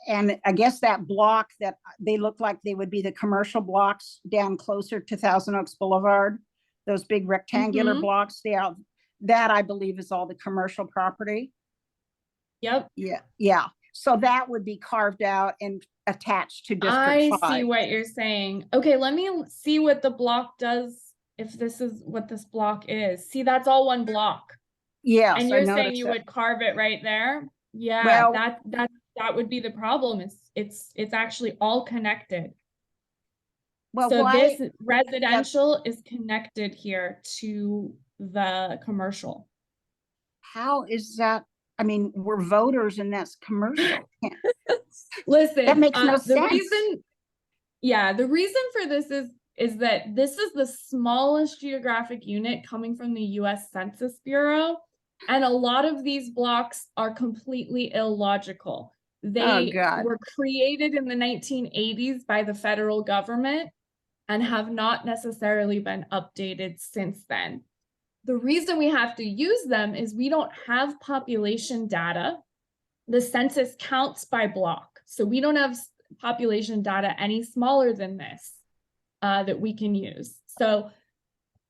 And I guess that block that they look like they would be the commercial blocks down closer to Thousand Oaks Boulevard, those big rectangular blocks, that I believe is all the commercial property. Yep. Yeah. Yeah. So that would be carved out and attached to District 5. I see what you're saying. Okay, let me see what the block does, if this is what this block is. See, that's all one block. Yes, and you're saying you would carve it right there? Yeah, well, that would be the problem. It's actually all connected. Well, so this residential is connected here to the commercial. How is that? I mean, we're voters and that's commercial. Listen, that makes no the sense. The reason for this is that this is the smallest geographic unit coming from the US Census Bureau. And a lot of these blocks are completely illogical. They were created in the 1980s by the federal government and have not necessarily been updated since then. The reason we have to use them is we don't have population data. The census counts by block. So we don't have population data any smaller than this that we can use. So,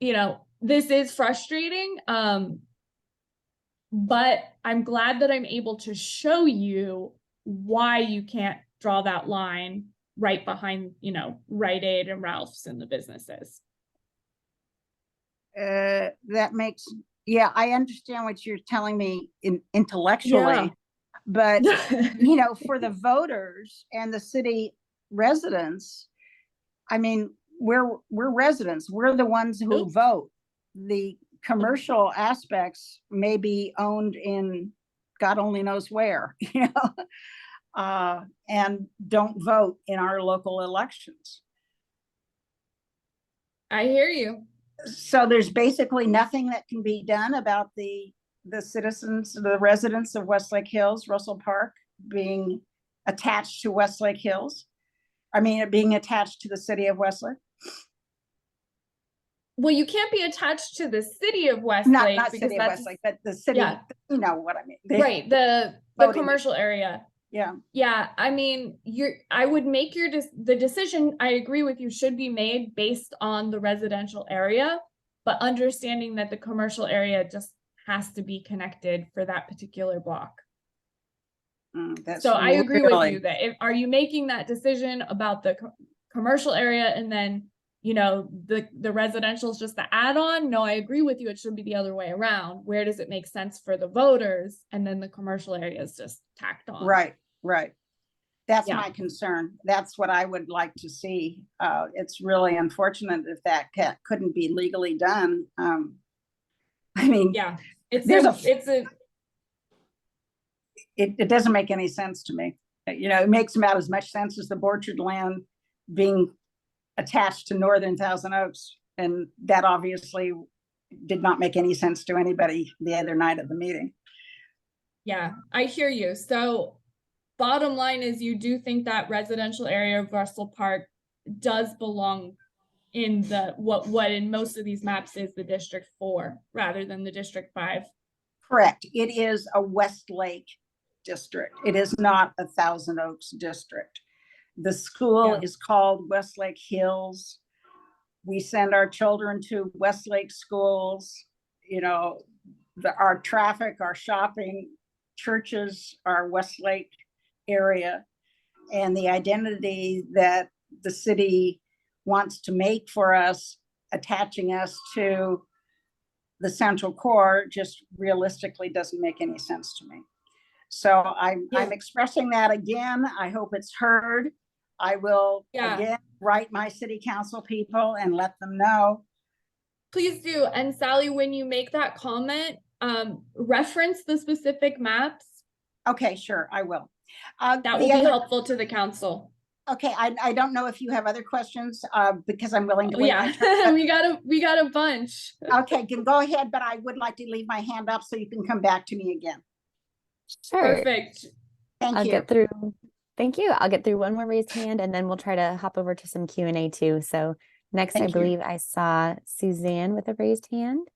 you know, this is frustrating. but I'm glad that I'm able to show you why you can't draw that line right behind, Rite Aid and Ralph's and the businesses. That makes, yeah, I understand what you're telling me intellectually, but for the voters and the city residents, I mean, we're residents, we're the ones who Oops. vote. The commercial aspects may be owned in God only knows where, and don't vote in our local elections. I hear you. So there's basically nothing that can be done about the citizens, the residents of Westlake Hills, Russell Park being attached to Westlake Hills. I mean, being attached to the city of Westlake. Well, you can't be attached to the city of Westlake Not because city of that's Westlake, but the city, yeah. you know what I mean. Right, the voting. commercial area. Yeah. Yeah, I mean, I would make the decision, I agree with you, should be made based on the residential area, but understanding that the commercial area just has to be connected for that particular block. That's So I agree with really- you that are you making that decision about the commercial area and then, the residential is just the add-on? No, I agree with you. It should be the other way around. Where does it make sense for the voters? And then the commercial area is just tacked on. Right. That's Yeah. my concern. That's what I would like to see. It's really unfortunate if that couldn't be legally done. I mean, Yeah, it doesn't make any sense to me. It makes about as much sense as the Borchard land being attached to Northern Thousand Oaks. And that obviously did not make any sense to anybody the other night at the meeting. Yeah, I hear you. So bottom line is you do think that residential area of Russell Park does belong in the what in most of these maps is the District 4 rather than the District 5. Correct. It is a Westlake district. It is not a Thousand Oaks district. The school Yeah. is called Westlake Hills. We send our children to Westlake schools. Our traffic, our shopping, churches are Westlake area. And the identity that the city wants to make for us, attaching us to the central core, just realistically doesn't make any sense to me. So I'm expressing that again. I hope it's heard. I will again write my city council people and let them know. Please do. And Sally, when you make that comment, reference the specific maps. Okay, sure, I will. That will be helpful to the council. Okay, I don't know if you have other questions, because I'm willing to. Oh, yeah, we got a bunch. Okay, can go ahead, but I would like to leave my hand up so you can come back to me again. Sure. Perfect. Thank you. Thank you. I'll get through one more raised hand and then we'll try to hop over to some Q&A too. So next, I believe I saw Suzanne with a raised hand.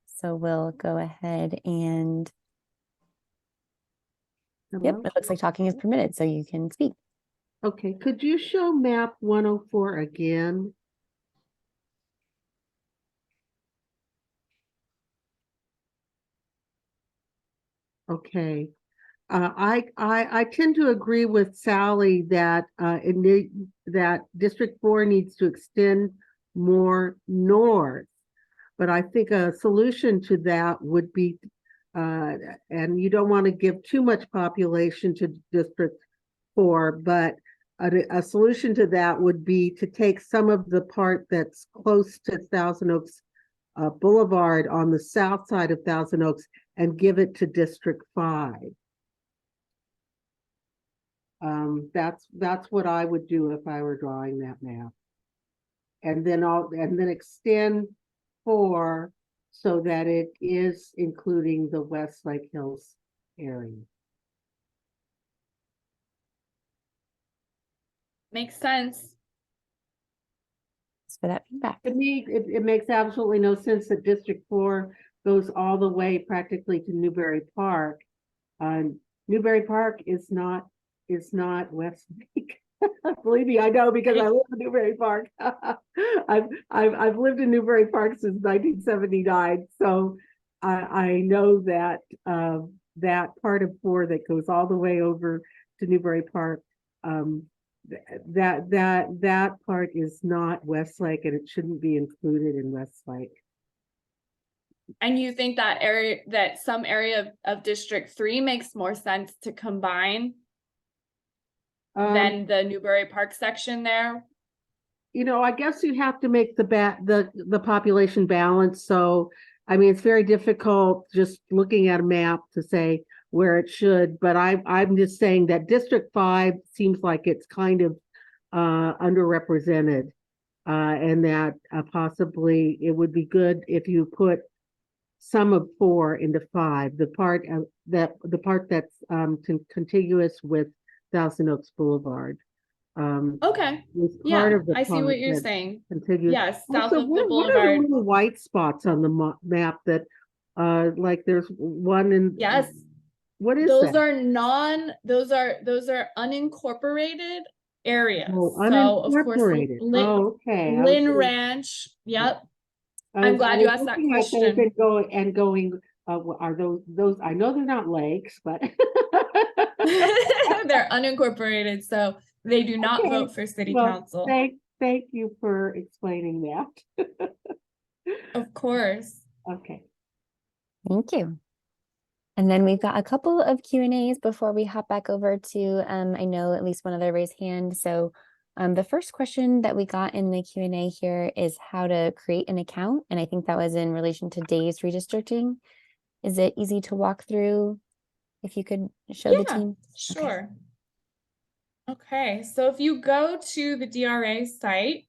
So we'll go ahead and yep, it looks like talking is permitted, so you can speak. Okay, could you show map 104 again? Okay. I tend to agree with Sally that that District 4 needs to extend more north. But I think a solution to that would be, and you don't want to give too much population to District 4, but a solution to that would be to take some of the part that's close to Thousand Oaks Boulevard on the south side of Thousand Oaks and give it to District 5. That's what I would do if I were drawing that map. And then extend 4 so that it is including the Westlake Hills area. Makes sense. Thanks for that feedback. To me, it makes absolutely no sense that District 4 goes all the way practically to Newbury Park. Newbury Park is not Westlake. Believe me, I know because I live in Newbury Park. I've lived in Newbury Park since 1979. So I know that that part of 4 that goes all the way over to Newbury Park, that part is not Westlake, and it shouldn't be included in Westlake. And you think that area, that some area of District 3 makes more sense to combine than the Newbury Park section there? You know, I guess you have to make the population balance. So, I mean, it's very difficult just looking at a map to say where it should, but I'm just saying that District 5 seems like it's kind of underrepresented, and that possibly it would be good if you put some of 4 into 5, the part that's contiguous with Thousand Oaks Boulevard. Okay, Is part yeah, of the I see park what you're that's saying. contiguous. Yes, south Also, of the what are the boulevard. little white spots on the map that, like there's one in? Yes, What is those that? are those are unincorporated areas. Oh, So of course, unincorporated. Oh, okay. I was Lynn gonna- Ranch. Yep. I I'm was- glad I you was asked that looking at those question. and going, are those? I know they're not lakes, but They're unincorporated, so they do not Okay, vote for city well, council. thank you for explaining that. Of course. Okay. Thank you. And then we've got a couple of Q&As before we hop back over to, I know at least one other raised hand. So the first question that we got in the Q&A here is how to create an account. And I think that was in relation to Dave's redistricting. Is it easy to walk through? If you could show the Yeah, team. Sure. Okay, so if you go to the DRA site,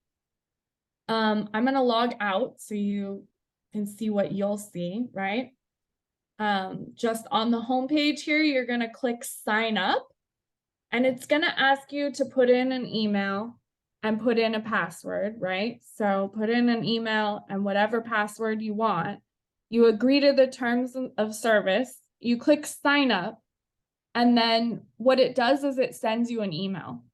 I'm gonna log out so you can see what you'll see, right? Just on the homepage here, you're gonna click sign up, and it's gonna ask you to put in an email and put in a password, right? So put in an email and whatever password you want. You agree to the terms of service, you click sign up, and then what it does is it sends you an email.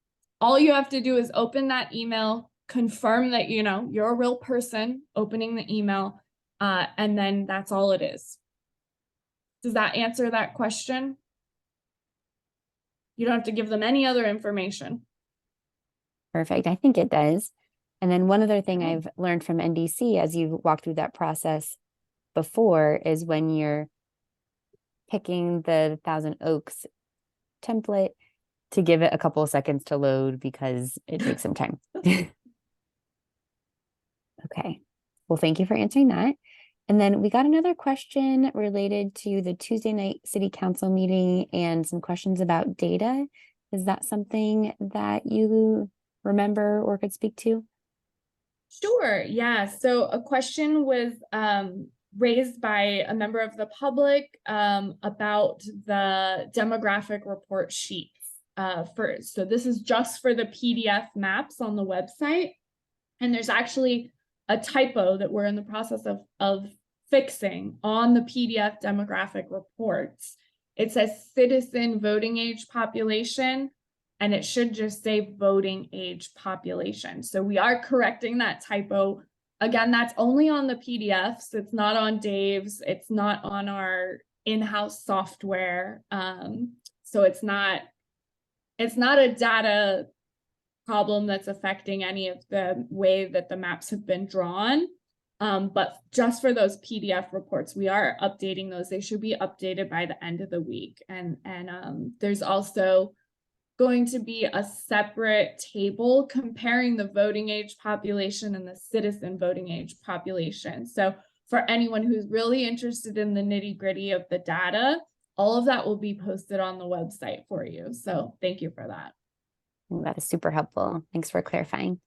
All you have to do is open that email, confirm that you're a real person opening the email, and then that's all it is. Does that answer that question? You don't have to give them any other information. Perfect. I think it does. And then one other thing I've learned from NDC as you walk through that process before is when you're picking the Thousand Oaks template to give it a couple of seconds to load because it takes some time. Okay. Well, thank you for answering that. And then we got another question related to the Tuesday night city council meeting and some questions about data. Is that something that you remember or could speak to? Sure, yeah. So a question was raised by a member of the public about the demographic report sheets. So this is just for the PDF maps on the website. And there's actually a typo that we're in the process of fixing on the PDF demographic reports. It says citizen voting age population, and it should just say voting age population. So we are correcting that typo. Again, that's only on the PDFs. It's not on Dave's. It's not on our in-house software. So it's not a data problem that's affecting any of the way that the maps have been drawn. But just for those PDF reports, we are updating those. They should be updated by the end of the week. And there's also going to be a separate table comparing the voting age population and the citizen voting age population. So for anyone who's really interested in the nitty-gritty of the data, all of that will be posted on the website for you. So thank you for that. That is super helpful. Thanks for clarifying.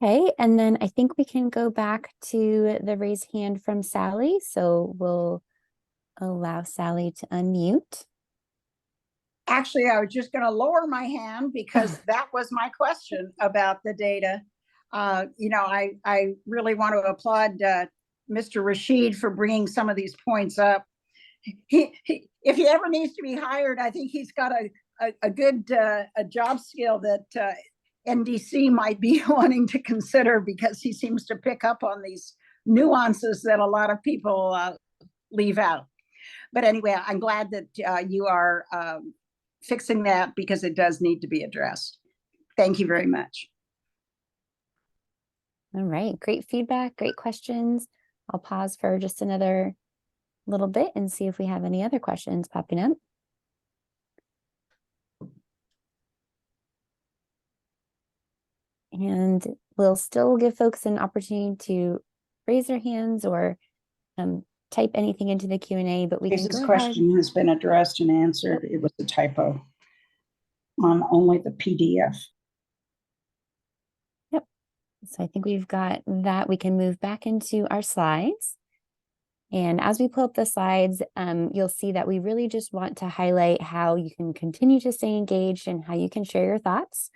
Okay, and then I think we can go back to the raised hand from Sally. So we'll allow Sally to unmute. Actually, I was just going to lower my hand because that was my question about the data. I really want to applaud Mr. Rashid for bringing some of these points up. If he ever needs to be hired, I think he's got a good job skill that NDC might be wanting to consider, because he seems to pick up on these nuances that a lot of people leave out. But anyway, I'm glad that you are fixing that because it does need to be addressed. Thank you very much. All right, great feedback, great questions. I'll pause for just another little bit and see if we have any other questions popping up. And we'll still give folks an opportunity to raise their hands or type anything into the Q&A, but we can This go ahead. question has been addressed and answered. It was a typo on only the PDF. Yep. So I think we've got that. We can move back into our slides. And as we pull up the slides, you'll see that we really just want to highlight how you can continue to stay engaged and how you can share your thoughts.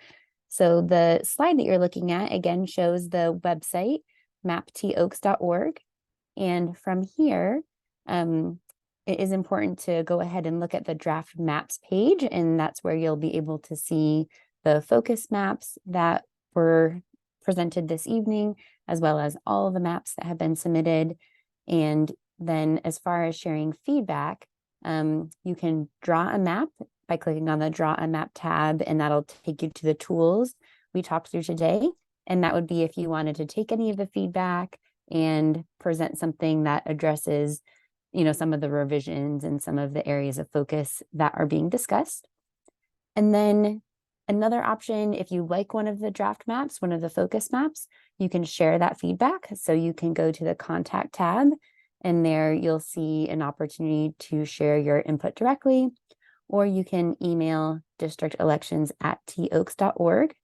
So the slide that you're looking at, again, shows the website, maptoaks.org. And from here, it is important to go ahead and look at the draft maps page, and that's where you'll be able to see the focus maps that were presented this evening, as well as all of the maps that have been submitted. And then as far as sharing feedback, you can draw a map by clicking on the Draw a Map tab, and that'll take you to the tools we talked through today. And that would be if you wanted to take any of the feedback and present something that addresses, some of the revisions and some of the areas of focus that are being discussed. And then another option, if you like one of the draft maps, one of the focus maps, you can share that feedback. So you can go to the Contact tab, and there you'll see an opportunity to share your input directly, or you can email districtelections@toaks.org.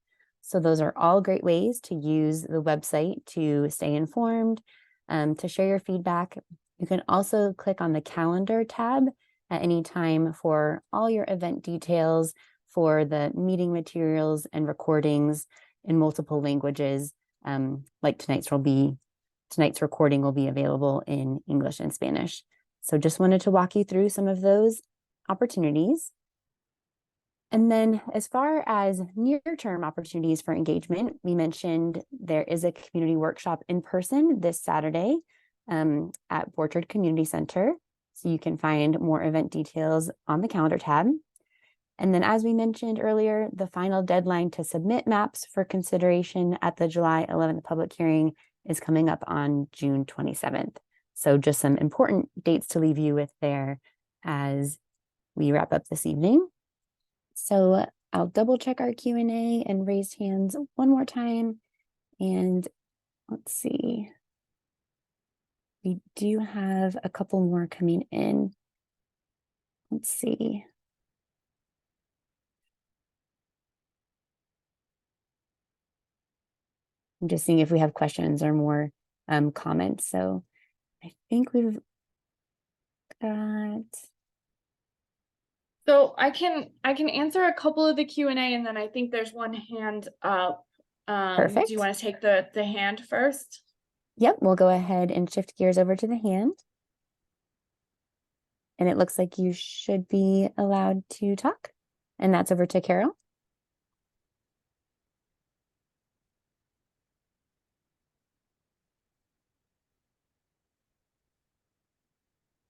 So those are all great ways to use the website to stay informed, to share your feedback. You can also click on the Calendar tab at any time for all your event details, for the meeting materials and recordings in multiple languages. Like tonight's recording will be available in English and Spanish. So just wanted to walk you through some of those opportunities. And then as far as near-term opportunities for engagement, we mentioned there is a community workshop in person this Saturday at Borchard Community Center. So you can find more event details on the calendar tab. And then as we mentioned earlier, the final deadline to submit maps for consideration at the July 11th public hearing is coming up on June 27th. So just some important dates to leave you with there as we wrap up this evening. So I'll double check our Q&A and raised hands one more time. And let's see. We do have a couple more coming in. Let's see. I'm just seeing if we have questions or more comments. So I think we've got. So I can answer a couple of the Q&A, and then I think there's one hand up. Perfect. Do you want to take the hand first? Yep, we'll go ahead and shift gears over to the hand. And it looks like you should be allowed to talk. And that's over to Carol.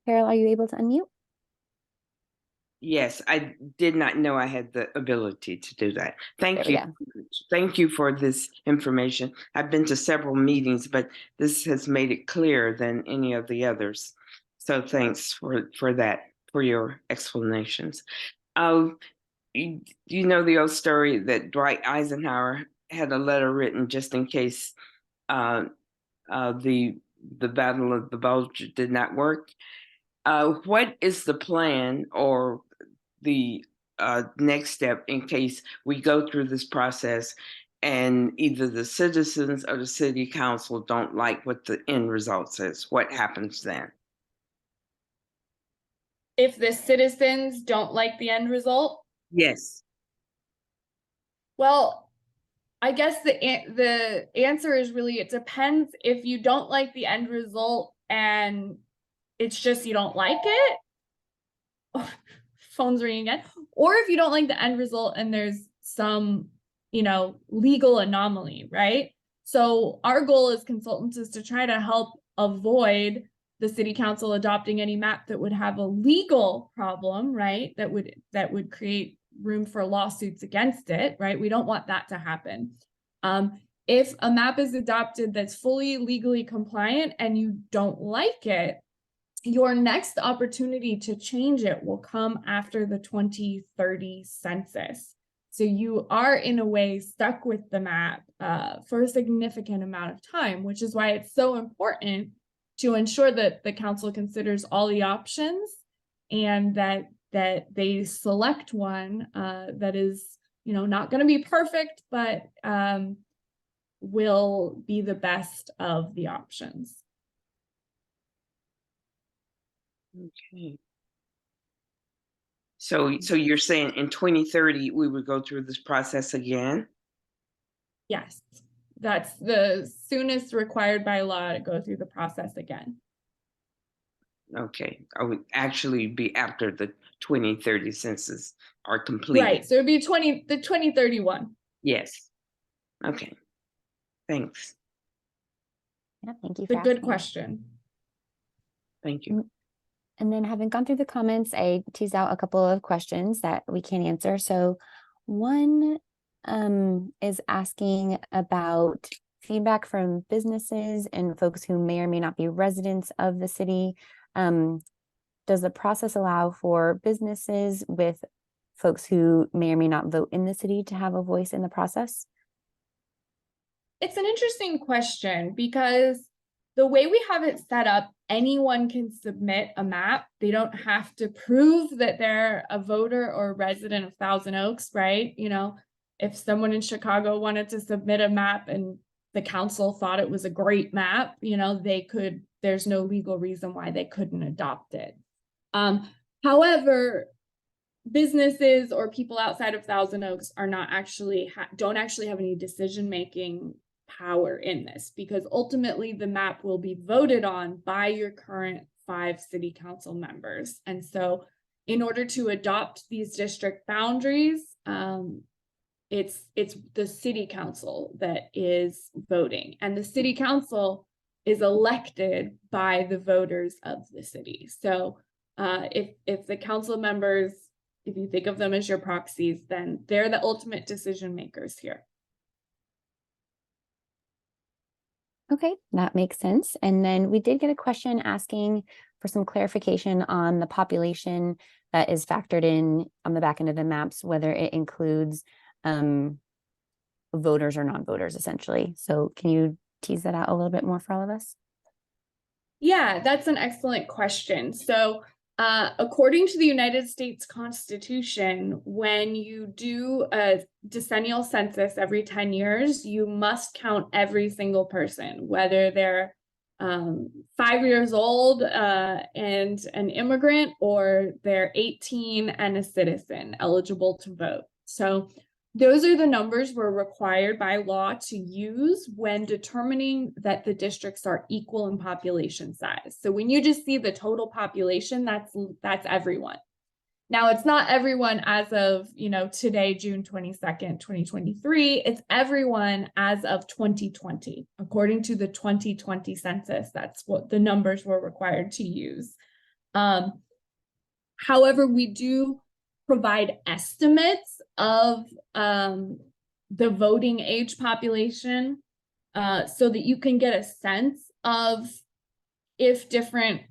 Carol, are you able to unmute? Yes, I did not know I had the ability to do that. Thank you. There we go. Thank you for this information. I've been to several meetings, but this has made it clearer than any of the others. So thanks for that, for your explanations. You know the old story that Dwight Eisenhower had a letter written just in case the Battle of the Bulge did not work. What is the plan or the next step in case we go through this process and either the citizens or the city council don't like what the end result is? What happens then? If the citizens don't like the end result? Yes. Well, I guess the answer is really, it depends. If you don't like the end result and it's just you don't like it, phone's ringing again, or if you don't like the end result and there's some, legal anomaly, right? So our goal as consultants is to try to help avoid the city council adopting any map that would have a legal problem, right? That would create room for lawsuits against it, right? We don't want that to happen. If a map is adopted that's fully legally compliant and you don't like it, your next opportunity to change it will come after the 2030 census. So you are in a way stuck with the map for a significant amount of time, which is why it's so important to ensure that the council considers all the options and that they select one that is, not going to be perfect, but will be the best of the options. Okay. So you're saying in 2030, we would go through this process again? Yes, that's the soonest required by law to go through the process again. Okay, I would actually be after the 2030 census are completed. Right, so it'd be 2031. Yes. Okay. Thanks. Yeah, thank you It's for a good asking. question. Thank you. And then having gone through the comments, I teased out a couple of questions that we can answer. So one is asking about feedback from businesses and folks who may or may not be residents of the city. Does the process allow for businesses with folks who may or may not vote in the city to have a voice in the process? It's an interesting question because the way we have it set up, anyone can submit a map. They don't have to prove that they're a voter or resident of Thousand Oaks, right? If someone in Chicago wanted to submit a map and the council thought it was a great map, they could, there's no legal reason why they couldn't adopt it. However, businesses or people outside of Thousand Oaks are not actually don't actually have any decision-making power in this, because ultimately the map will be voted on by your current 5 city council members. And so in order to adopt these district boundaries, it's the city council that is voting, and the city council is elected by the voters of the city. So if the council members, if you think of them as your proxies, then they're the ultimate decision makers here. Okay, that makes sense. And then we did get a question asking for some clarification on the population that is factored in on the back end of the maps, whether it includes voters or non-voters, essentially. So can you tease that out a little bit more for all of us? Yeah, that's an excellent question. So according to the United States Constitution, when you do a decennial census every 10 years, you must count every single person, whether they're 5 years old and an immigrant, or they're 18 and a citizen eligible to vote. So those are the numbers we're required by law to use when determining that the districts are equal in population size. So when you just see the total population, that's everyone. Now, it's not everyone as of, today, June 22nd, 2023. It's everyone as of 2020. According to the 2020 census, that's what the numbers were required to use. However, we do provide estimates of the voting age population so that you can get a sense of if different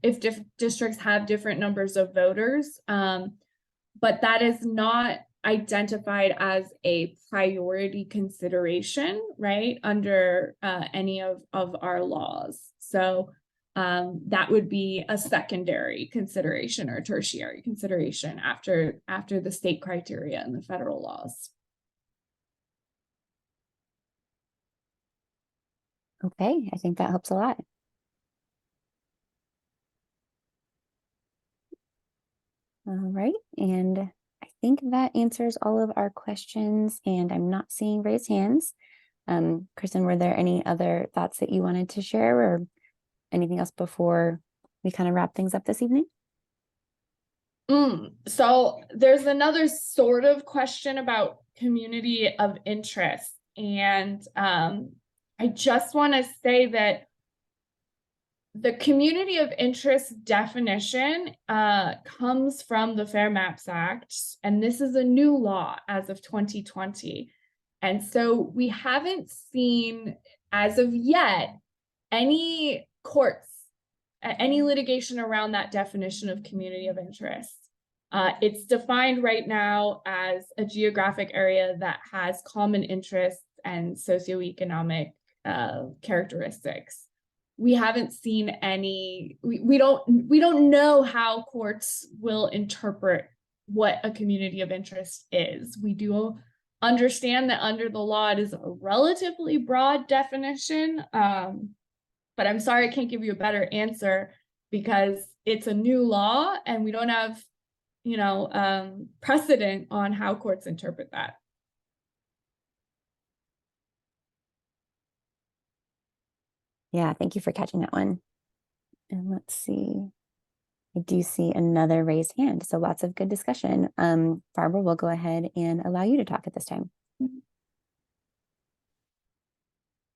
districts have different numbers of voters. But that is not identified as a priority consideration, right, under any of our laws. So that would be a secondary consideration or tertiary consideration after the state criteria and the federal laws. Okay, I think that helps a lot. All right, and I think that answers all of our questions, and I'm not seeing raised hands. Kristen, were there any other thoughts that you wanted to share or anything else before we kind of wrap things up this evening? So there's another sort of question about community of interest. And I just want to say that The community of interest definition comes from the Fair Maps Act, and this is a new law as of 2020. And so we haven't seen, as of yet, any courts, any litigation around that definition of community of interest. It's defined right now as a geographic area that has common interests and socioeconomic characteristics. We haven't seen any, we don't know how courts will interpret what a community of interest is. We do understand that under the law, it is a relatively broad definition. But I'm sorry, I can't give you a better answer because it's a new law and we don't have, precedent on how courts interpret that. Yeah, thank you for catching that one. And let's see. I do see another raised hand. So lots of good discussion. Barbara, we'll go ahead and allow you to talk at this time.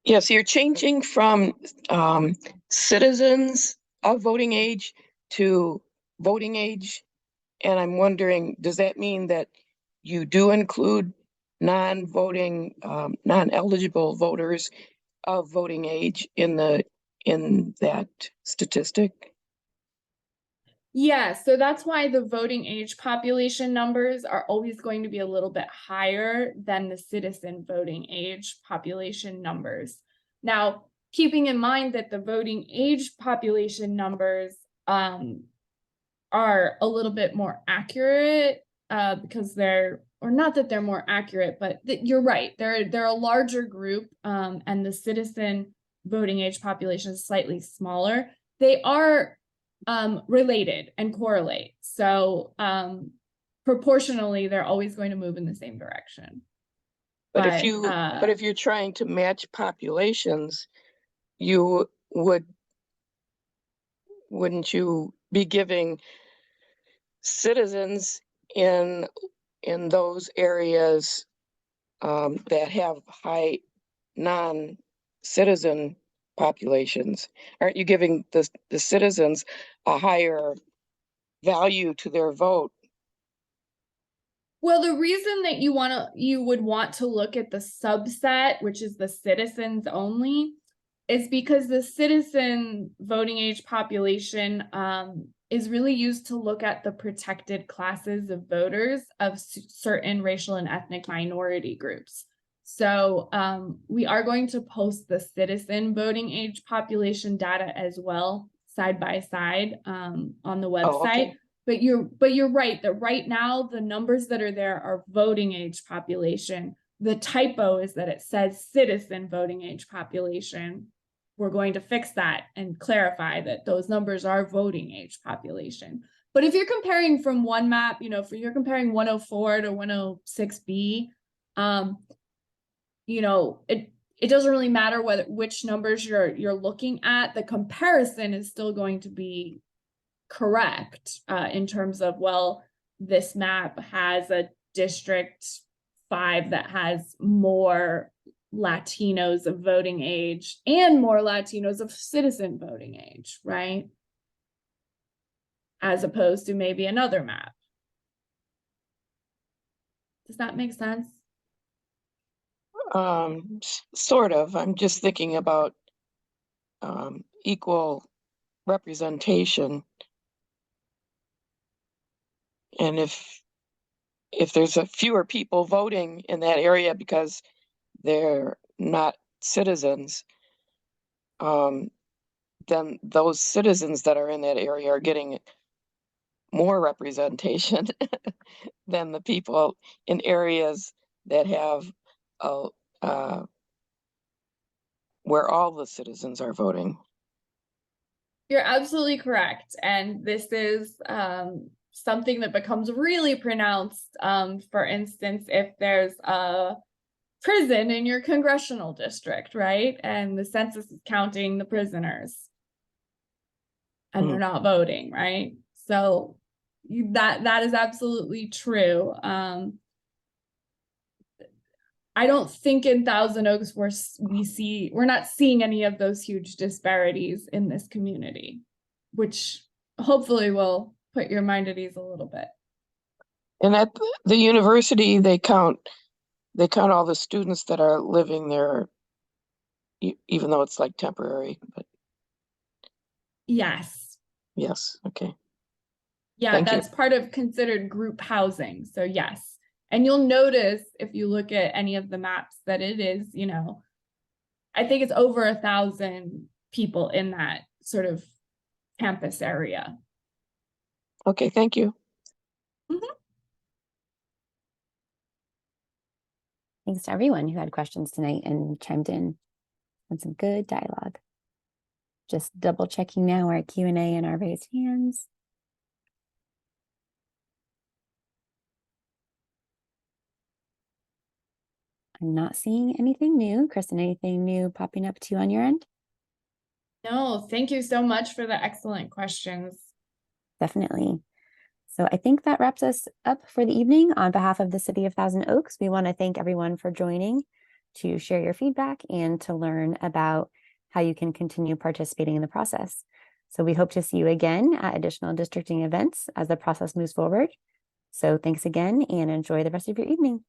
Yes, you're changing from citizens of voting age to voting age. And I'm wondering, does that mean that you do include non-voting, non-eligible voters of voting age in that statistic? Yeah, so that's why the voting age population numbers are always going to be a little bit higher than the citizen voting age population numbers. Now, keeping in mind that the voting age population numbers are a little bit more accurate because they're, or not that they're more accurate, but you're right, they're a larger group and the citizen voting age population is slightly smaller. They are related and correlate. So proportionally, they're always going to move in the same direction. But if you're trying to match populations, wouldn't you be giving citizens in those areas that have high non-citizen populations? Aren't you giving the citizens a higher value to their vote? Well, the reason that you would want to look at the subset, which is the citizens only, is because the citizen voting age population is really used to look at the protected classes of voters of certain racial and ethnic minority groups. So we are going to post the citizen voting age population data as well, side by side on the website. Oh, okay. But you're right that right now the numbers that are there are voting age population. The typo is that it says citizen voting age population. We're going to fix that and clarify that those numbers are voting age population. But if you're comparing from one map, if you're comparing 104 to 106B, it doesn't really matter which numbers you're looking at. The comparison is still going to be correct in terms of, well, this map has a District 5 that has more Latinos of voting age and more Latinos of citizen voting age, right? As opposed to maybe another map. Does that make sense? Sort of. I'm just thinking about equal representation. And if there's fewer people voting in that area because they're not citizens, then those citizens that are in that area are getting more representation than the people in areas that have where all the citizens are voting. You're absolutely correct. And this is something that becomes really pronounced, for instance, if there's a prison in your congressional district, right? And the census is counting the prisoners and they're not voting, right? So that is absolutely true. I don't think in Thousand Oaks we're not seeing any of those huge disparities in this community, which hopefully will put your mind at ease a little bit. And at the university, they count all the students that are living there, even though it's like temporary, but Yes. yes, okay. Yeah, Thank you. that's part of considered group housing. So yes. And you'll notice if you look at any of the maps that it is, I think it's over 1,000 people in that sort of campus area. Okay, thank you. Thanks to everyone who had questions tonight and chimed in on some good dialogue. Just double checking now our Q&A and our raised hands. I'm not seeing anything new. Kristen, anything new popping up to you on your end? No, thank you so much for the excellent questions. Definitely. So I think that wraps us up for the evening. On behalf of the City of Thousand Oaks, we want to thank everyone for joining to share your feedback and to learn about how you can continue participating in the process. So we hope to see you again at additional districting events as the process moves forward. So thanks again and enjoy the rest of your evening.